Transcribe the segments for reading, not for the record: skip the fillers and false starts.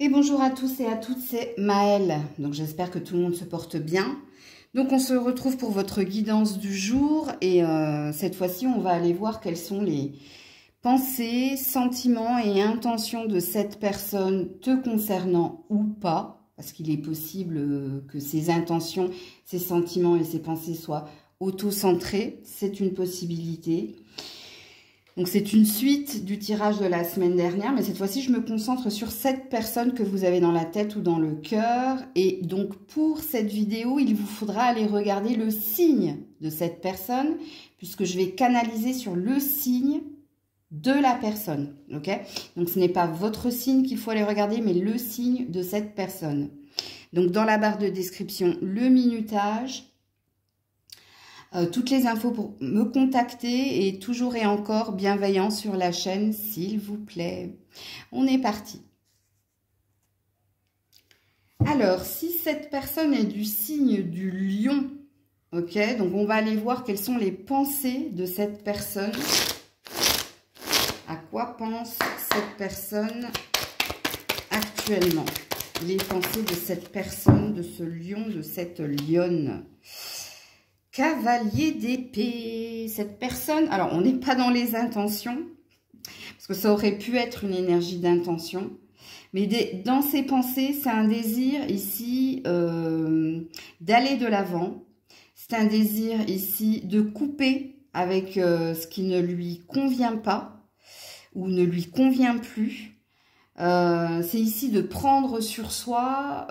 Et bonjour à tous et à toutes, c'est Maëlle. Donc j'espère que tout le monde se porte bien. Donc on se retrouve pour votre guidance du jour et cette fois-ci on va aller voir quelles sont les pensées, sentiments et intentions de cette personne te concernant ou pas. Parce qu'il est possible que ces intentions, ces sentiments et ces pensées soient auto-centrés. C'est une possibilité. Donc c'est une suite du tirage de la semaine dernière, mais cette fois-ci je me concentre sur cette personne que vous avez dans la tête ou dans le cœur. Et donc pour cette vidéo, il vous faudra aller regarder le signe de cette personne, puisque je vais canaliser sur le signe de la personne. Ok? Donc ce n'est pas votre signe qu'il faut aller regarder, mais le signe de cette personne. Donc dans la barre de description, le minutage. Toutes les infos pour me contacter et toujours et encore bienveillant sur la chaîne, s'il vous plaît. On est parti. Alors, si cette personne est du signe du lion, ok, donc on va aller voir quelles sont les pensées de cette personne. À quoi pense cette personne actuellement? Les pensées de cette personne, de ce lion, de cette lionne. Cavalier d'épée, cette personne, alors on n'est pas dans les intentions, parce que ça aurait pu être une énergie d'intention, mais dans ses pensées, c'est un désir ici d'aller de l'avant, c'est un désir ici de couper avec ce qui ne lui convient pas, ou ne lui convient plus, c'est ici de prendre sur soi...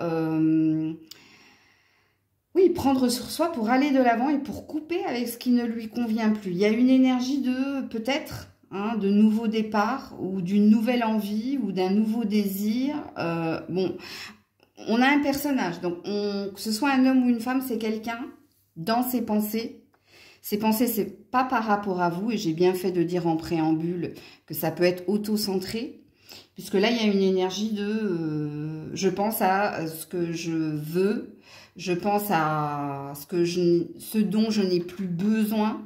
Oui, prendre sur soi pour aller de l'avant et pour couper avec ce qui ne lui convient plus. Il y a une énergie de, peut-être, de nouveau départ ou d'une nouvelle envie ou d'un nouveau désir. Bon, on a un personnage, donc que ce soit un homme ou une femme, c'est quelqu'un dans ses pensées. Ses pensées, c'est pas par rapport à vous, et j'ai bien fait de dire en préambule que ça peut être auto-centré. Puisque là, il y a une énergie de je pense à ce que je veux, je pense à ce dont je n'ai plus besoin.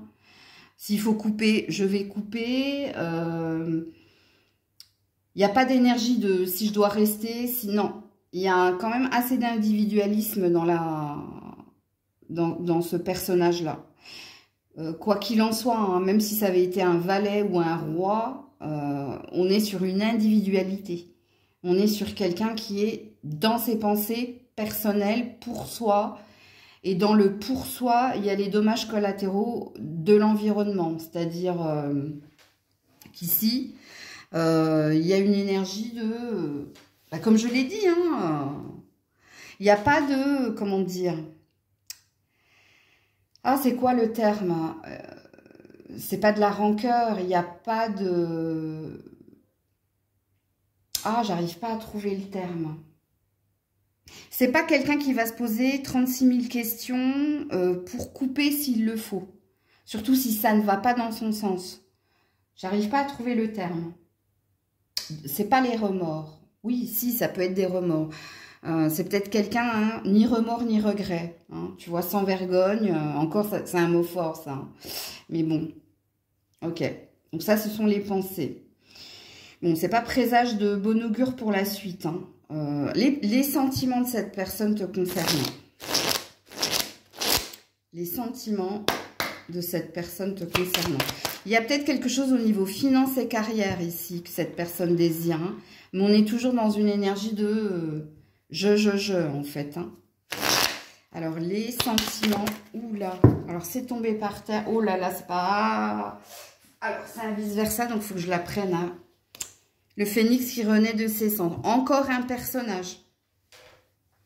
S'il faut couper, je vais couper. Il n'y a pas d'énergie de si je dois rester, sinon. Il y a quand même assez d'individualisme dans ce personnage-là. Quoi qu'il en soit, hein, même si ça avait été un valet ou un roi, on est sur une individualité. On est sur quelqu'un qui est dans ses pensées personnelles pour soi. Et dans le pour soi, il y a les dommages collatéraux de l'environnement. C'est-à-dire qu'ici, il y a une énergie de... comme je l'ai dit, hein, il n'y a pas de... Comment dire? Ah, c'est quoi le terme? C'est pas de la rancœur, il n'y a pas de... Ah, j'arrive pas à trouver le terme. C'est pas quelqu'un qui va se poser 36 000 questions pour couper s'il le faut. Surtout si ça ne va pas dans son sens. J'arrive pas à trouver le terme. C'est pas les remords. Oui, si, ça peut être des remords. C'est peut-être quelqu'un, hein, ni remords ni regrets. Hein, tu vois, sans vergogne. Encore, c'est un mot fort, ça. Hein. Mais bon, ok. Donc ça, ce sont les pensées. Bon, c'est pas présage de bon augure pour la suite. Hein. Les sentiments de cette personne te concernant. Les sentiments de cette personne te concernant. Il y a peut-être quelque chose au niveau finance et carrière ici que cette personne désire. Hein, mais on est toujours dans une énergie de je, en fait. Hein. Alors, les sentiments. Oula. Alors, c'est tombé par terre. Oh là là, c'est pas... Alors, c'est un vice-versa, donc il faut que je la prenne. Hein. Le phénix qui renaît de ses cendres. Encore un personnage.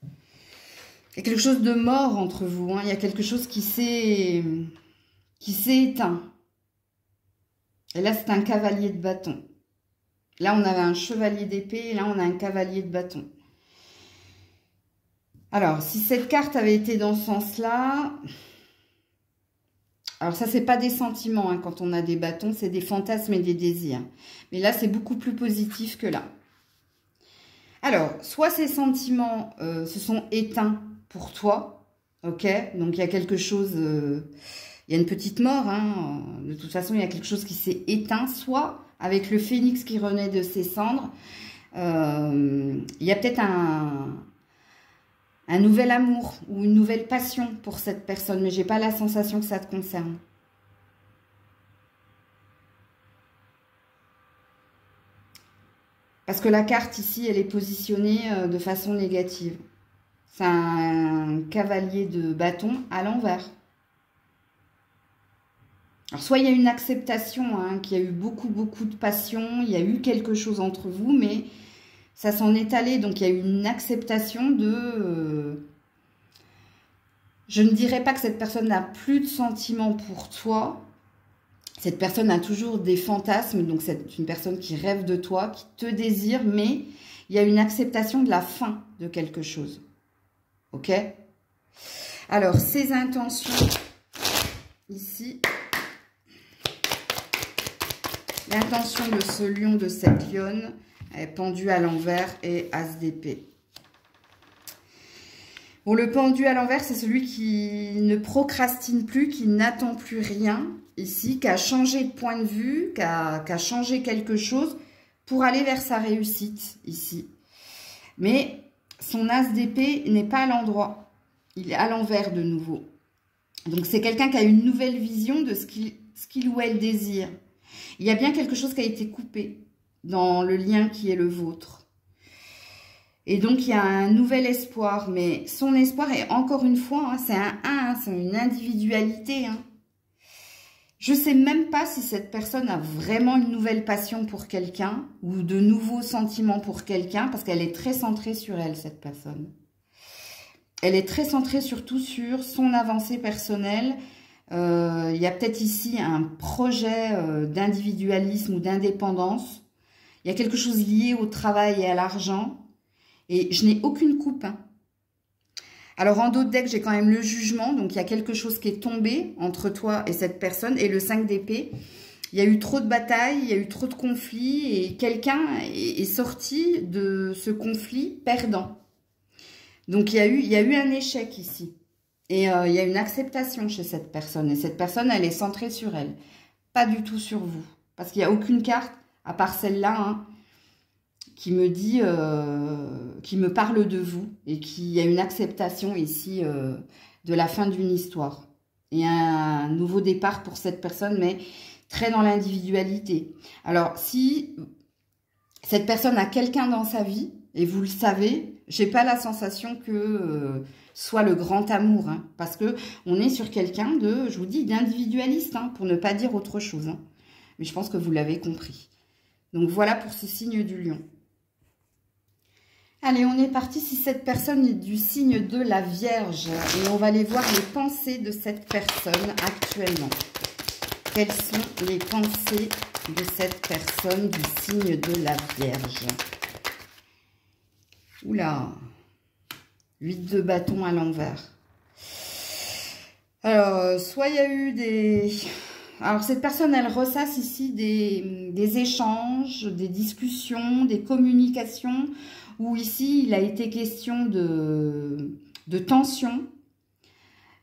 Il y a quelque chose de mort entre vous. Hein. Il y a quelque chose qui s'est éteint. Et là, c'est un cavalier de bâton. Là, on avait un chevalier d'épée. Et là, on a un cavalier de bâton. Alors, si cette carte avait été dans ce sens-là... Alors ça, c'est pas des sentiments, hein, quand on a des bâtons, c'est des fantasmes et des désirs. Mais là, c'est beaucoup plus positif que là. Alors, soit ces sentiments se sont éteints pour toi, ok? Donc, il y a quelque chose, il y a une petite mort, hein, de toute façon, il y a quelque chose qui s'est éteint, soit avec le phénix qui renaît de ses cendres, Il y a peut-être un nouvel amour ou une nouvelle passion pour cette personne, mais j'ai pas la sensation que ça te concerne. Parce que la carte ici, elle est positionnée de façon négative. C'est un cavalier de bâton à l'envers. Alors, soit il y a une acceptation, hein, qu'il y a eu beaucoup de passion, il y a eu quelque chose entre vous, mais ça s'en est allé. Donc, il y a eu une acceptation de... je ne dirais pas que cette personne n'a plus de sentiments pour toi. Cette personne a toujours des fantasmes, donc c'est une personne qui rêve de toi, qui te désire, mais il y a une acceptation de la fin de quelque chose. Ok? Alors, ses intentions, ici, l'intention de ce lion, de cette lionne, est pendue à l'envers et as d'épée. Bon, le pendu à l'envers, c'est celui qui ne procrastine plus, qui n'attend plus rien, ici, qui a changé de point de vue, qui a changé quelque chose pour aller vers sa réussite, ici. Mais son as d'épée n'est pas à l'endroit, il est à l'envers de nouveau. Donc, c'est quelqu'un qui a une nouvelle vision de ce qu'il ou elle désire. Il y a bien quelque chose qui a été coupé dans le lien qui est le vôtre. Et donc, il y a un nouvel espoir, mais son espoir est encore une fois, hein, c'est un 1, c'est une individualité. Hein. Je ne sais même pas si cette personne a vraiment une nouvelle passion pour quelqu'un ou de nouveaux sentiments pour quelqu'un, parce qu'elle est très centrée sur elle, cette personne. Elle est très centrée surtout sur son avancée personnelle. Il y a peut-être ici un projet d'individualisme ou d'indépendance. Il y a quelque chose lié au travail et à l'argent. Et je n'ai aucune coupe. Hein. Alors, en dos de deck, j'ai quand même le jugement. Donc, il y a quelque chose qui est tombé entre toi et cette personne. Et le 5 d'épée. Il y a eu trop de batailles, il y a eu trop de conflits. Et quelqu'un est sorti de ce conflit perdant. Donc, il y a eu un échec ici. Et il y a une acceptation chez cette personne. Et cette personne, elle est centrée sur elle. Pas du tout sur vous. Parce qu'il n'y a aucune carte, à part celle-là, hein, qui me dit, qui me parle de vous et qui y a une acceptation ici de la fin d'une histoire. Et un nouveau départ pour cette personne, mais très dans l'individualité. Alors, si cette personne a quelqu'un dans sa vie, et vous le savez, j'ai pas la sensation que soit le grand amour, hein, parce que on est sur quelqu'un de, je vous dis, d'individualiste, hein, pour ne pas dire autre chose. Hein. Mais je pense que vous l'avez compris. Donc, voilà pour ce signe du lion. Allez, on est parti si cette personne est du signe de la Vierge. Et on va aller voir les pensées de cette personne actuellement. Quelles sont les pensées de cette personne du signe de la Vierge? Oula, 8 de bâton à l'envers. Alors, soit il y a eu des... Alors, cette personne, elle ressasse ici des échanges, des discussions, des communications, où ici, il a été question de tension.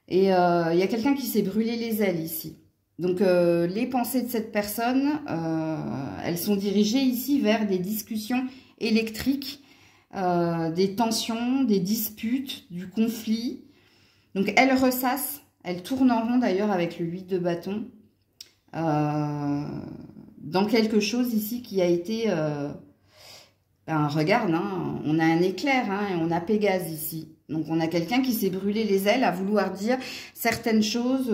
Et il y a quelqu'un qui s'est brûlé les ailes ici. Donc, les pensées de cette personne, elles sont dirigées ici vers des discussions électriques, des tensions, des disputes, du conflit. Donc, elle ressasse, elle tourne en rond d'ailleurs avec le 8 de bâton. Dans quelque chose ici qui a été... regarde, hein, on a un éclair, hein, et on a Pégase ici. Donc, on a quelqu'un qui s'est brûlé les ailes à vouloir dire certaines choses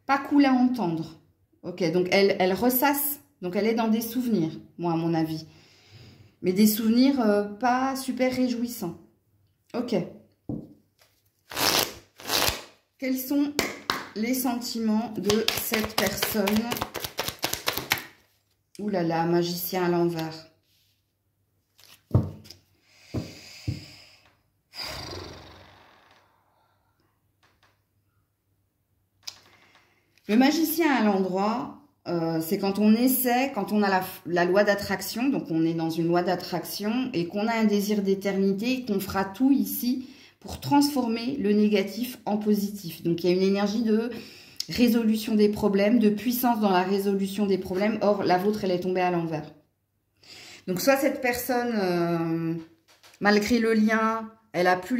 pas cool à entendre. Ok, donc elle ressasse, donc elle est dans des souvenirs, moi à mon avis. Mais des souvenirs pas super réjouissants. Ok. Quels sont les sentiments de cette personne? Ouh là là, magicien à l'envers. Le magicien à l'endroit, c'est quand on essaie, quand on a la loi d'attraction, donc on est dans une loi d'attraction et qu'on a un désir d'éternité et qu'on fera tout ici pour transformer le négatif en positif. Donc, il y a une énergie de résolution des problèmes, de puissance dans la résolution des problèmes. Or, la vôtre, elle est tombée à l'envers. Donc, soit cette personne, malgré le lien, elle a plus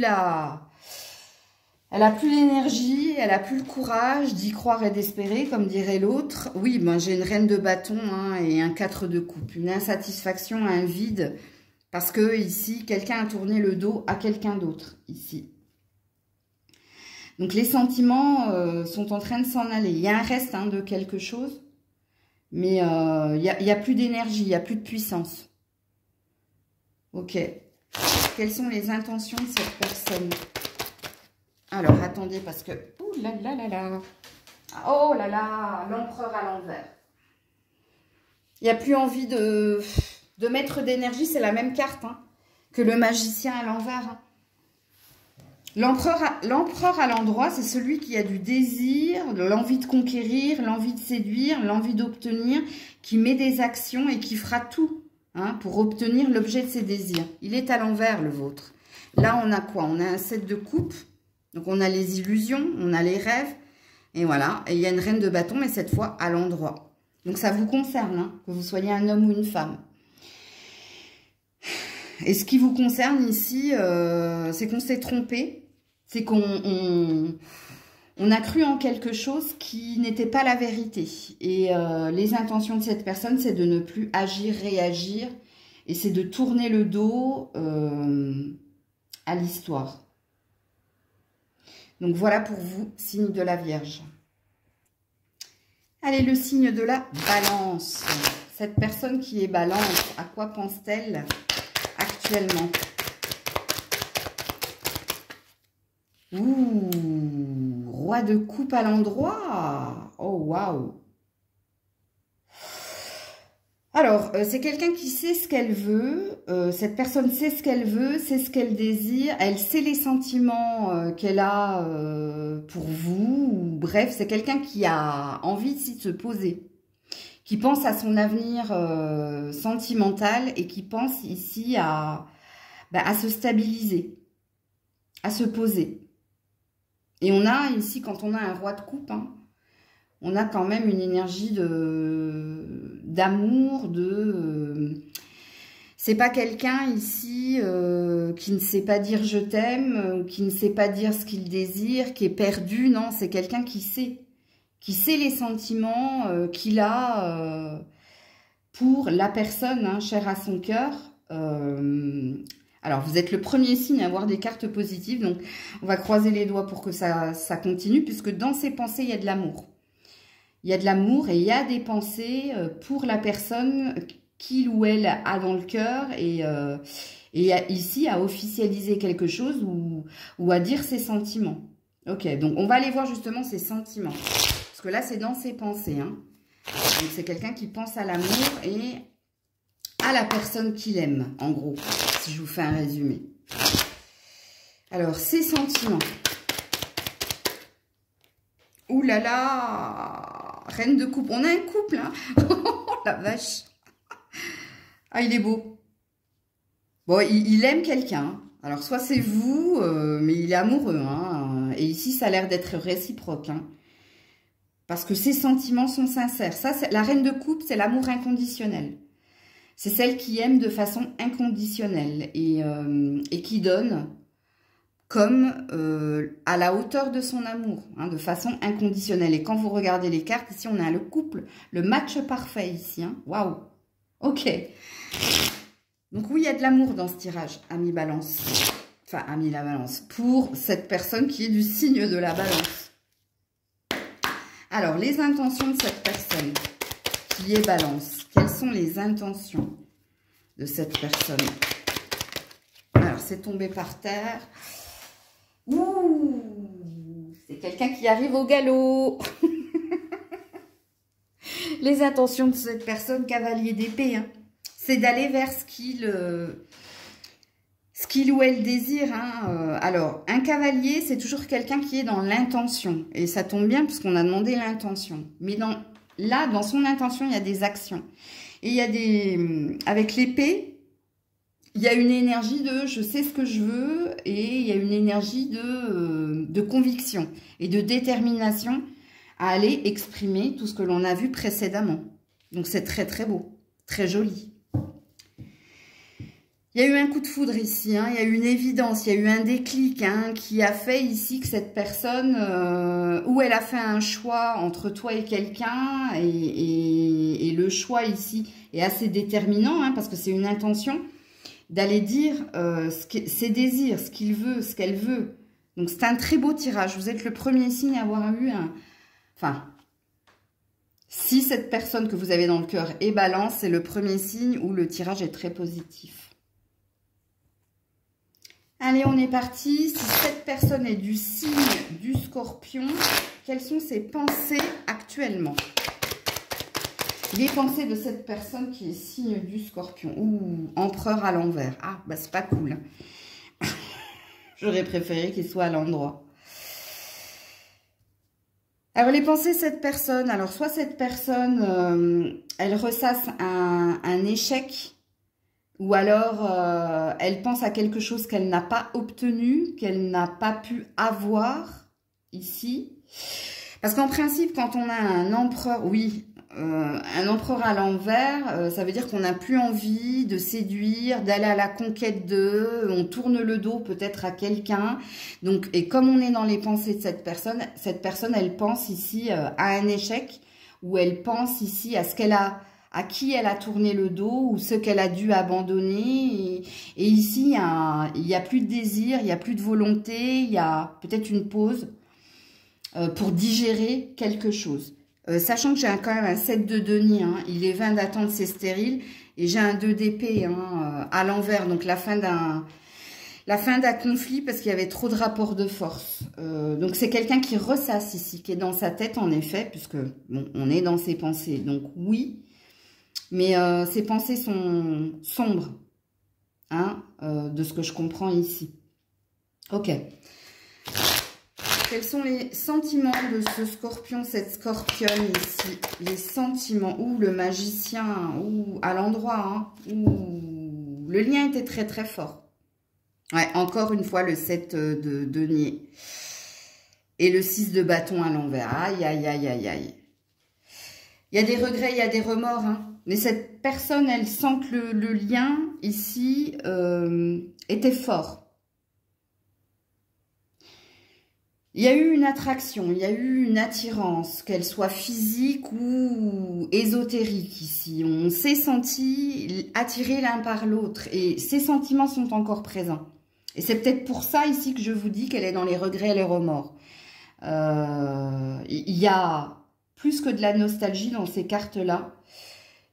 l'énergie, elle a plus le courage d'y croire et d'espérer, comme dirait l'autre. Oui, ben, j'ai une reine de bâton hein, et un 4 de coupe. Une insatisfaction, un vide. Parce que ici, quelqu'un a tourné le dos à quelqu'un d'autre, ici. Donc, les sentiments sont en train de s'en aller. Il y a un reste hein, de quelque chose. Mais il y a plus d'énergie, il n'y a plus de puissance. Ok. Quelles sont les intentions de cette personne? Alors, attendez, parce que... Ouh là là là là. Oh là là, l'empereur à l'envers. Il n'y a plus envie de mettre d'énergie, c'est la même carte hein, que le magicien à l'envers. Hein. L'empereur à l'endroit, c'est celui qui a du désir, l'envie de conquérir, l'envie de séduire, l'envie d'obtenir, qui met des actions et qui fera tout hein, pour obtenir l'objet de ses désirs. Il est à l'envers, le vôtre. Là, on a quoi? On a un 7 de coupe. Donc, on a les illusions, on a les rêves. Et voilà. Et il y a une reine de bâton, mais cette fois à l'endroit. Donc, ça vous concerne, hein, que vous soyez un homme ou une femme. Et ce qui vous concerne ici, c'est qu'on s'est trompé. C'est qu'on a cru en quelque chose qui n'était pas la vérité. Et les intentions de cette personne, c'est de ne plus agir, réagir. Et c'est de tourner le dos à l'histoire. Donc voilà pour vous, signe de la Vierge. Allez, le signe de la Balance. Cette personne qui est Balance, à quoi pense-t-elle actuellement? Ouh, roi de coupe à l'endroit. Oh, waouh. Alors, c'est quelqu'un qui sait ce qu'elle veut. Cette personne sait ce qu'elle veut, sait ce qu'elle désire. Elle sait les sentiments qu'elle a pour vous. Bref, c'est quelqu'un qui a envie de se poser. Qui pense à son avenir sentimental et qui pense ici à se stabiliser, à se poser. Et on a ici, quand on a un roi de coupe, hein, on a quand même une énergie d'amour, c'est pas quelqu'un ici qui ne sait pas dire je t'aime, qui ne sait pas dire ce qu'il désire, qui est perdu, non, c'est quelqu'un qui sait les sentiments qu'il a pour la personne hein, chère à son cœur. Alors, vous êtes le premier signe à avoir des cartes positives, donc on va croiser les doigts pour que ça continue, puisque dans ces pensées, il y a de l'amour. Il y a de l'amour et il y a des pensées pour la personne qu'il ou elle a dans le cœur et ici à officialiser quelque chose ou à dire ses sentiments. Ok, donc on va aller voir justement ses sentiments. Parce que là, c'est dans ses pensées. Hein. Donc c'est quelqu'un qui pense à l'amour et à la personne qu'il aime, en gros, si je vous fais un résumé. Alors, ses sentiments. Ouh là là, reine de coupe. On a un couple, hein. Oh la vache. Ah, il est beau. Bon, il aime quelqu'un. Alors, soit c'est vous, mais il est amoureux. Hein. Et ici, ça a l'air d'être réciproque. Hein. Parce que ses sentiments sont sincères. Ça, la reine de coupe, c'est l'amour inconditionnel. C'est celle qui aime de façon inconditionnelle et qui donne comme à la hauteur de son amour, hein, de façon inconditionnelle. Et quand vous regardez les cartes, ici, on a le couple, le match parfait ici. Hein. Waouh. Ok. Donc oui, il y a de l'amour dans ce tirage, ami Balance. Enfin, ami la Balance. Pour cette personne qui est du signe de la Balance. Alors, les intentions de cette personne qui est Balance. Quelles sont les intentions de cette personne? Alors, c'est tombé par terre. Ouh, c'est quelqu'un qui arrive au galop. Les intentions de cette personne, cavalier d'épée, hein, c'est d'aller vers ce qu'il ou elle désire. Hein. Alors, un cavalier, c'est toujours quelqu'un qui est dans l'intention. Et ça tombe bien puisqu'on a demandé l'intention. Mais là, dans son intention, il y a des actions. Et il y a avec l'épée, il y a une énergie de je sais ce que je veux et il y a une énergie de conviction et de détermination à aller exprimer tout ce que l'on a vu précédemment. Donc, c'est très, très beau, très joli. Il y a eu un coup de foudre ici, hein, il y a eu une évidence, il y a eu un déclic hein, qui a fait ici que cette personne, où elle a fait un choix entre toi et quelqu'un, et le choix ici est assez déterminant, hein, parce que c'est une intention d'aller dire ses désirs, ce qu'il veut, ce qu'elle veut. Donc c'est un très beau tirage, vous êtes le premier signe à avoir eu un... Enfin, si cette personne que vous avez dans le cœur est Balance, c'est le premier signe où le tirage est très positif. Allez, on est parti. Si cette personne est du signe du Scorpion, quelles sont ses pensées actuellement? Les pensées de cette personne qui est signe du Scorpion. Ouh, Empereur à l'envers. Ah, bah c'est pas cool. J'aurais préféré qu'il soit à l'endroit. Alors, les pensées de cette personne. Alors, soit cette personne, elle ressasse un échec. Ou alors, elle pense à quelque chose qu'elle n'a pas obtenu, qu'elle n'a pas pu avoir ici. Parce qu'en principe, quand on a un empereur, oui, un empereur à l'envers, ça veut dire qu'on n'a plus envie de séduire, d'aller à la conquête d'eux, on tourne le dos peut-être à quelqu'un. Donc, et comme on est dans les pensées de cette personne, elle pense ici à un échec, ou elle pense ici à ce qu'elle a... à qui elle a tourné le dos ou ce qu'elle a dû abandonner. Et ici, il y a plus de désir, il n'y a plus de volonté, il y a peut-être une pause pour digérer quelque chose. Sachant que j'ai quand même un 7 de denier, hein, il est 20 d'attente, c'est stérile, et j'ai un 2 d'épée hein, à l'envers, donc la fin d'un conflit parce qu'il y avait trop de rapports de force. Donc c'est quelqu'un qui ressasse ici, qui est dans sa tête en effet, puisque bon, on est dans ses pensées, donc oui. Mais ses pensées sont sombres, hein, de ce que je comprends ici. Ok. Quels sont les sentiments de ce scorpion, cette scorpionne ici? Les sentiments, ou le magicien, ou à l'endroit, hein, où le lien était très très fort. Ouais, encore une fois, le 7 de denier. Et le 6 de bâton à l'envers. Aïe, aïe, aïe, aïe, aïe. Il y a des regrets, il y a des remords, hein. Mais cette personne, elle sent que le lien, ici, était fort. Il y a eu une attraction, il y a eu une attirance, qu'elle soit physique ou ésotérique ici. On s'est senti attirés l'un par l'autre et ces sentiments sont encore présents. Et c'est peut-être pour ça ici que je vous dis qu'elle est dans les regrets et les remords. Il y a plus que de la nostalgie dans ces cartes-là.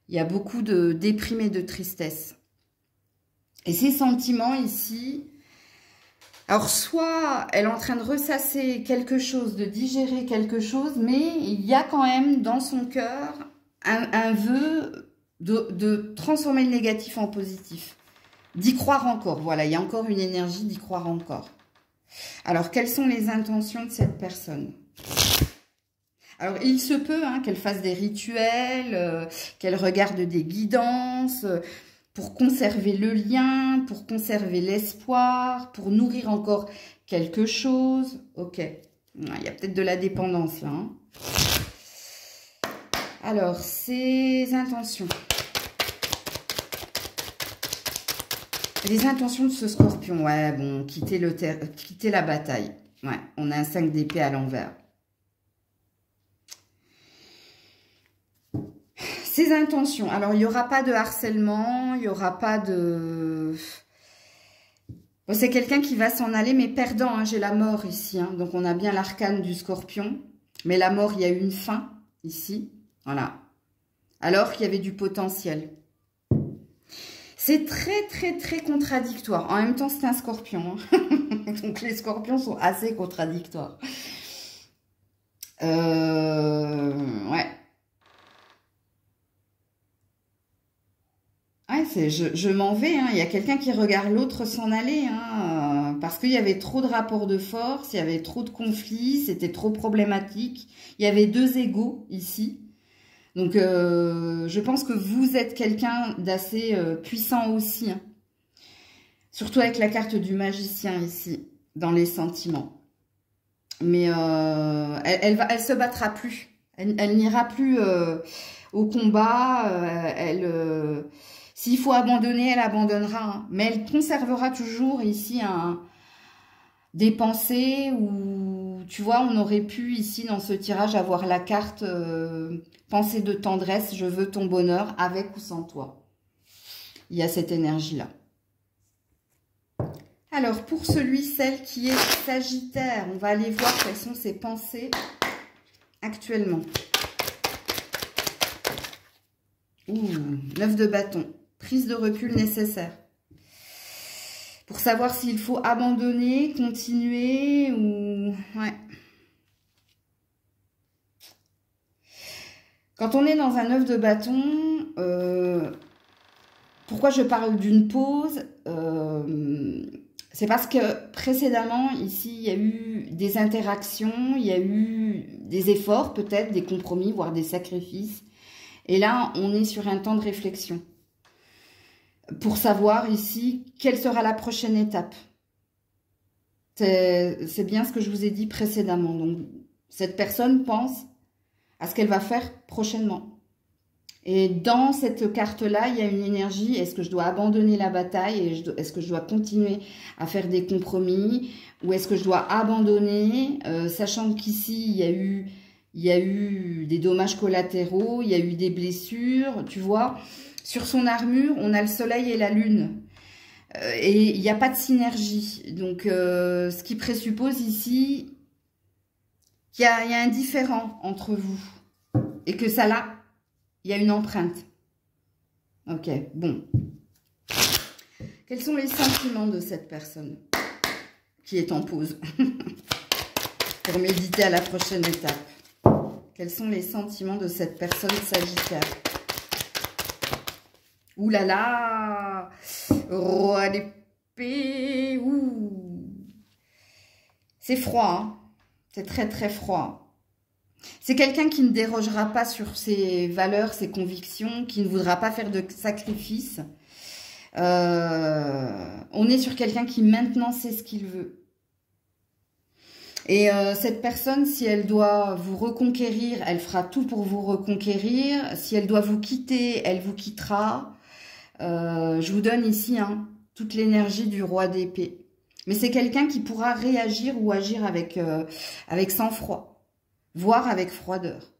Il y a beaucoup de déprime et de tristesse. Et ces sentiments ici... Alors, soit elle est en train de ressasser quelque chose, de digérer quelque chose, mais il y a quand même dans son cœur un vœu de transformer le négatif en positif. D'y croire encore, voilà, il y a encore une énergie d'y croire encore. Alors, quelles sont les intentions de cette personne? Alors, il se peut hein, qu'elle fasse des rituels, qu'elle regarde des guidances... pour conserver le lien, pour conserver l'espoir, pour nourrir encore quelque chose. Ok, il y a peut-être de la dépendance là. Hein. Alors, ses intentions. Les intentions de ce scorpion, ouais, bon, quitter la bataille. Ouais, on a un 5 d'épée à l'envers. Ses intentions. Alors, il n'y aura pas de harcèlement, il n'y aura pas de... Bon, c'est quelqu'un qui va s'en aller, mais perdant. Hein, j'ai la mort ici. Hein, donc, on a bien l'arcane du scorpion. Mais la mort, il y a une fin ici. Voilà. Alors qu'il y avait du potentiel. C'est très, très, très contradictoire. En même temps, c'est un scorpion. Hein. Donc, les scorpions sont assez contradictoires. Ouais. Ouais, je m'en vais, hein. Il y a quelqu'un qui regarde l'autre s'en aller, hein, parce qu'il y avait trop de rapports de force, il y avait trop de conflits, c'était trop problématique. Il y avait deux égos ici. Donc, je pense que vous êtes quelqu'un d'assez puissant aussi. Hein. Surtout avec la carte du magicien ici, dans les sentiments. Mais elle se battra plus. Elle n'ira plus au combat. S'il faut abandonner, elle abandonnera. Hein. Mais elle conservera toujours ici des pensées où, tu vois, on aurait pu ici dans ce tirage avoir la carte pensée de tendresse, je veux ton bonheur avec ou sans toi. Il y a cette énergie-là. Alors, pour celui, celle qui est Sagittaire, on va aller voir quelles sont ses pensées actuellement. Ouh, 9 de bâton. Prise de recul nécessaire. Pour savoir s'il faut abandonner, continuer ou... Ouais. Quand on est dans un 9 de bâton, pourquoi je parle d'une pause c'est parce que précédemment, ici, il y a eu des interactions, il y a eu des efforts, peut-être, des compromis, voire des sacrifices. Et là, on est sur un temps de réflexion pour savoir ici quelle sera la prochaine étape. C'est bien ce que je vous ai dit précédemment. Donc, cette personne pense à ce qu'elle va faire prochainement. Et dans cette carte-là, il y a une énergie. Est-ce que je dois abandonner la bataille? Est-ce que je dois continuer à faire des compromis? Ou est-ce que je dois abandonner, sachant qu'ici, il y a eu des dommages collatéraux, il y a eu des blessures, tu vois. Sur son armure, on a le soleil et la lune. Et il n'y a pas de synergie. Donc, ce qui présuppose ici qu'il y a un différent entre vous. Et que ça là, il y a une empreinte. Ok, bon. Quels sont les sentiments de cette personne qui est en pause pour méditer à la prochaine étape? Quels sont les sentiments de cette personne Sagittaire? Ouh là là, roi d'épée, ouh. C'est froid, hein. C'est très très froid. C'est quelqu'un qui ne dérogera pas sur ses valeurs, ses convictions, qui ne voudra pas faire de sacrifices. On est sur quelqu'un qui maintenant sait ce qu'il veut. Et cette personne, si elle doit vous reconquérir, elle fera tout pour vous reconquérir. Si elle doit vous quitter, elle vous quittera. Je vous donne ici toute l'énergie du roi d'épée. Mais c'est quelqu'un qui pourra réagir ou agir avec sang-froid. Voire avec froideur.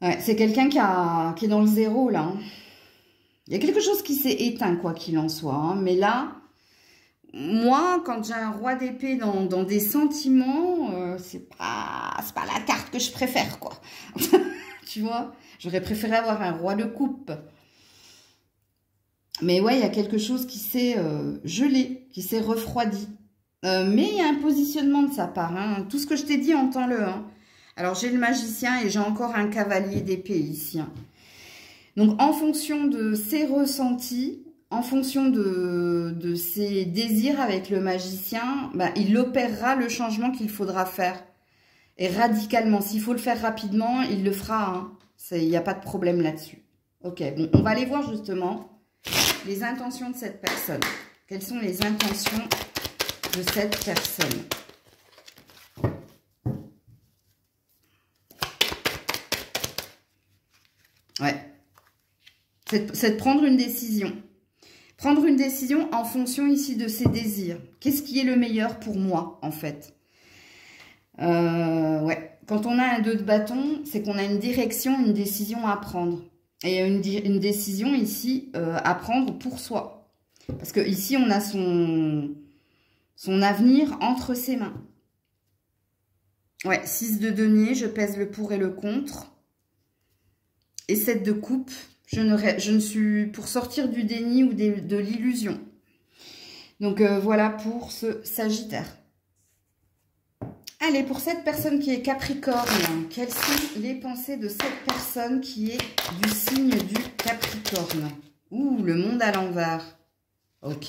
Ouais, c'est quelqu'un qui est dans le zéro, là. Hein. Il y a quelque chose qui s'est éteint, quoi qu'il en soit. Hein. Mais là, moi, quand j'ai un roi d'épée dans des sentiments, c'est pas la carte que je préfère, quoi. Tu vois, j'aurais préféré avoir un roi de coupe. Mais ouais, il y a quelque chose qui s'est gelé, qui s'est refroidi. Mais il y a un positionnement de sa part. Hein. Tout ce que je t'ai dit, entends-le. Hein. Alors, j'ai le magicien et j'ai encore un cavalier d'épée ici. Hein. Donc, en fonction de ses ressentis, en fonction de ses désirs avec le magicien, bah, il opérera le changement qu'il faudra faire. Et radicalement. S'il faut le faire rapidement, il le fera. Hein. Il n'y a pas de problème là-dessus. Ok, bon, on va aller voir justement les intentions de cette personne. Quelles sont les intentions de cette personne? Ouais. C'est de prendre une décision. Prendre une décision en fonction ici de ses désirs. Qu'est-ce qui est le meilleur pour moi, en fait? Ouais. Quand on a un 2 de bâton, c'est qu'on a une direction, une décision à prendre. Et une décision ici à prendre pour soi. Parce que ici, on a son avenir entre ses mains. Ouais, 6 de denier, je pèse le pour et le contre. Et 7 de coupe, je ne suis pour sortir du déni ou de l'illusion. Donc voilà pour ce Sagittaire. Allez, pour cette personne qui est Capricorne, quelles sont les pensées de cette personne qui est du signe du Capricorne? Ouh, le monde à l'envers. Ok.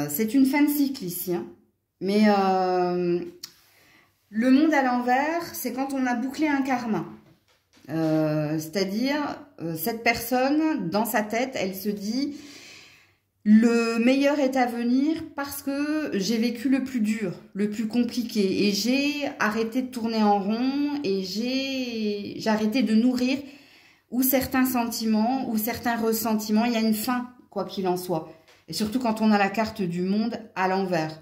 C'est une fin de cycle ici. Hein. Mais le monde à l'envers, c'est quand on a bouclé un karma. C'est-à-dire, cette personne, dans sa tête, elle se dit... Le meilleur est à venir parce que j'ai vécu le plus dur, le plus compliqué. Et j'ai arrêté de tourner en rond et j'ai arrêté de nourrir ou certains sentiments, ou certains ressentiments. Il y a une fin, quoi qu'il en soit. Et surtout quand on a la carte du monde à l'envers.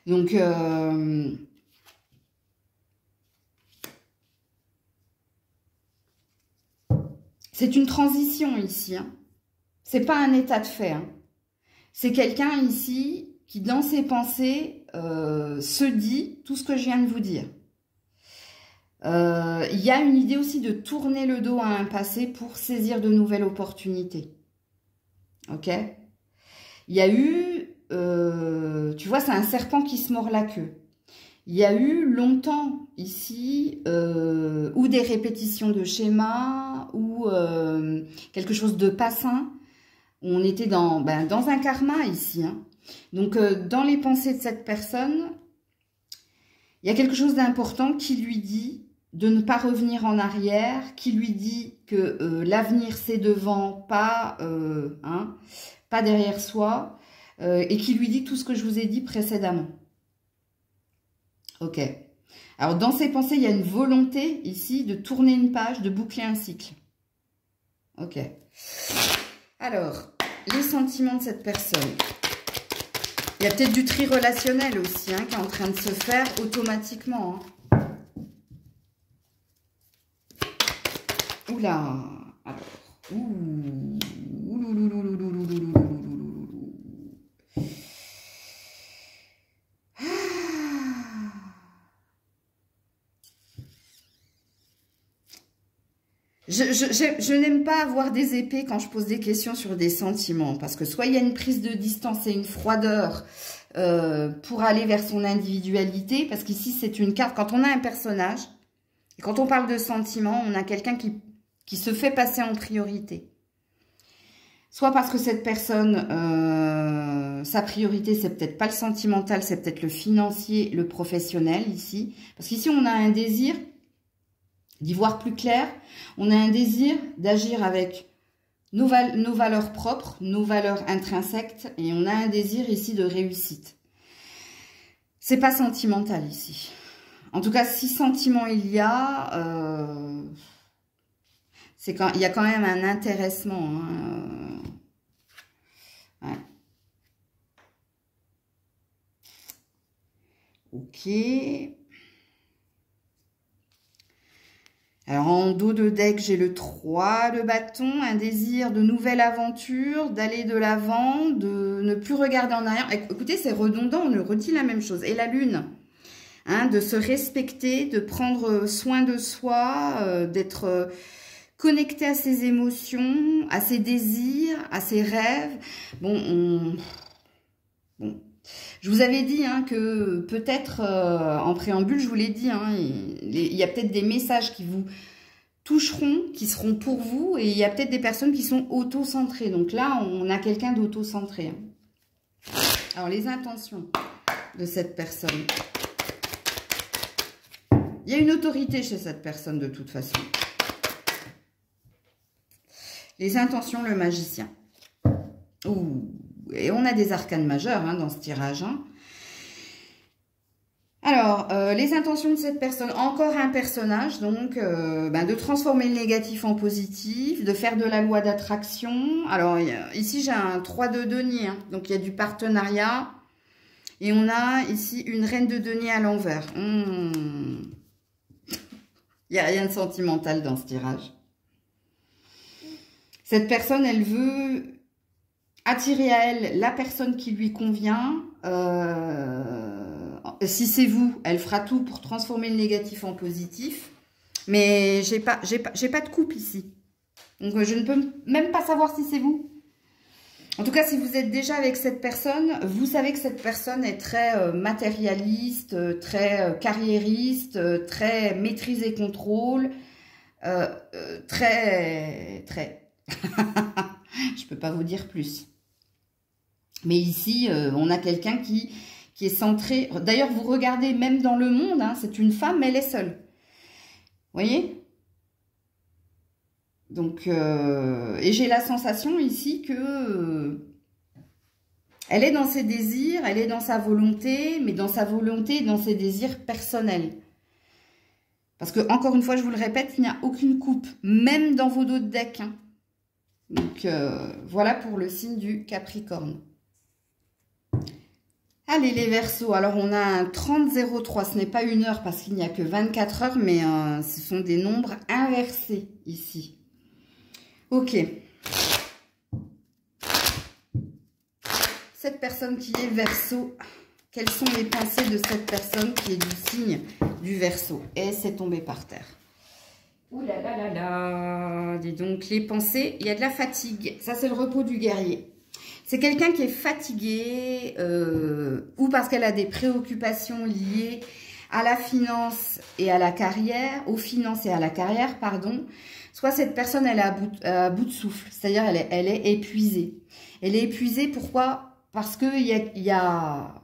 Donc, c'est une transition ici. Hein. C'est pas un état de fait. Hein. C'est quelqu'un ici qui, dans ses pensées, se dit tout ce que je viens de vous dire. Il y a une idée aussi de tourner le dos à un passé pour saisir de nouvelles opportunités. Ok? Il y a eu, tu vois, c'est un serpent qui se mord la queue. Il y a eu longtemps ici, ou des répétitions de schémas, ou quelque chose de pas sain. On était dans un karma ici. Hein. Donc, dans les pensées de cette personne, il y a quelque chose d'important qui lui dit de ne pas revenir en arrière, qui lui dit que l'avenir c'est devant, pas derrière soi, et qui lui dit tout ce que je vous ai dit précédemment. Ok. Alors, dans ses pensées, il y a une volonté ici de tourner une page, de boucler un cycle. Ok. Alors, les sentiments de cette personne. Il y a peut-être du tri relationnel aussi hein, qui est en train de se faire automatiquement. Hein. Oula. Alors. Je n'aime pas avoir des épées quand je pose des questions sur des sentiments. Parce que soit il y a une prise de distance et une froideur pour aller vers son individualité. Parce qu'ici, c'est une carte. Quand on a un personnage, et quand on parle de sentiments, on a quelqu'un qui se fait passer en priorité. Soit parce que cette personne, sa priorité, c'est peut-être pas le sentimental, c'est peut-être le financier, le professionnel ici. Parce qu'ici, on a un désir d'y voir plus clair. On a un désir d'agir avec nos valeurs propres, nos valeurs intrinsèques. Et on a un désir ici de réussite. C'est pas sentimental ici. En tout cas, si sentiment il y a... il y a quand même un intéressement. Hein. Ouais. Ok. Alors, en dos de deck, j'ai le 3 de bâton, un désir de nouvelle aventure, d'aller de l'avant, de ne plus regarder en arrière. Écoutez, c'est redondant, on redit la même chose. Et la lune, hein, de se respecter, de prendre soin de soi, d'être connecté à ses émotions, à ses désirs, à ses rêves. Bon, je vous avais dit hein, que peut-être en préambule, je vous l'ai dit, hein, il y a peut-être des messages qui vous toucheront, qui seront pour vous, et il y a peut-être des personnes qui sont auto-centrées. Donc là, on a quelqu'un d'auto-centré. Hein. Alors, les intentions de cette personne. Il y a une autorité chez cette personne de toute façon. Les intentions, le magicien. Ouh. Et on a des arcanes majeures hein, dans ce tirage. Hein. Alors, les intentions de cette personne, encore un personnage, donc de transformer le négatif en positif, de faire de la loi d'attraction. Alors, ici, j'ai un 3 de denier, hein, donc il y a du partenariat. Et on a ici une reine de denier à l'envers. Il n'y a rien de sentimental dans ce tirage. Cette personne, elle veut attirer à elle la personne qui lui convient. Si c'est vous, elle fera tout pour transformer le négatif en positif. Mais j'ai pas de coupe ici. Donc je ne peux même pas savoir si c'est vous. En tout cas, si vous êtes déjà avec cette personne, vous savez que cette personne est très matérialiste, très carriériste, très maîtrise et contrôle, très... Je peux pas vous dire plus. Mais ici, on a quelqu'un qui est centré. D'ailleurs, vous regardez même dans le monde, hein, c'est une femme, mais elle est seule. Vous voyez? Donc, et j'ai la sensation ici que elle est dans ses désirs, elle est dans sa volonté, mais dans sa volonté et dans ses désirs personnels. Parce que, encore une fois, je vous le répète, il n'y a aucune coupe, même dans vos dos de deck. Hein. Donc, voilà pour le signe du Capricorne. Allez, les Verseaux. Alors, on a un 30-03. Ce n'est pas une heure parce qu'il n'y a que 24 heures, mais ce sont des nombres inversés ici. Ok. Cette personne qui est Verseau, quelles sont les pensées de cette personne qui est du signe du Verseau? Et c'est tombé par terre. Ouh là là là là. Dis donc, les pensées, il y a de la fatigue. Ça, c'est le repos du guerrier. C'est quelqu'un qui est fatigué ou parce qu'elle a des préoccupations liées à la finance et à la carrière, aux finances et à la carrière, pardon. Soit cette personne, elle est à bout de souffle, c'est-à-dire elle est épuisée. Elle est épuisée, pourquoi? Parce qu'il y a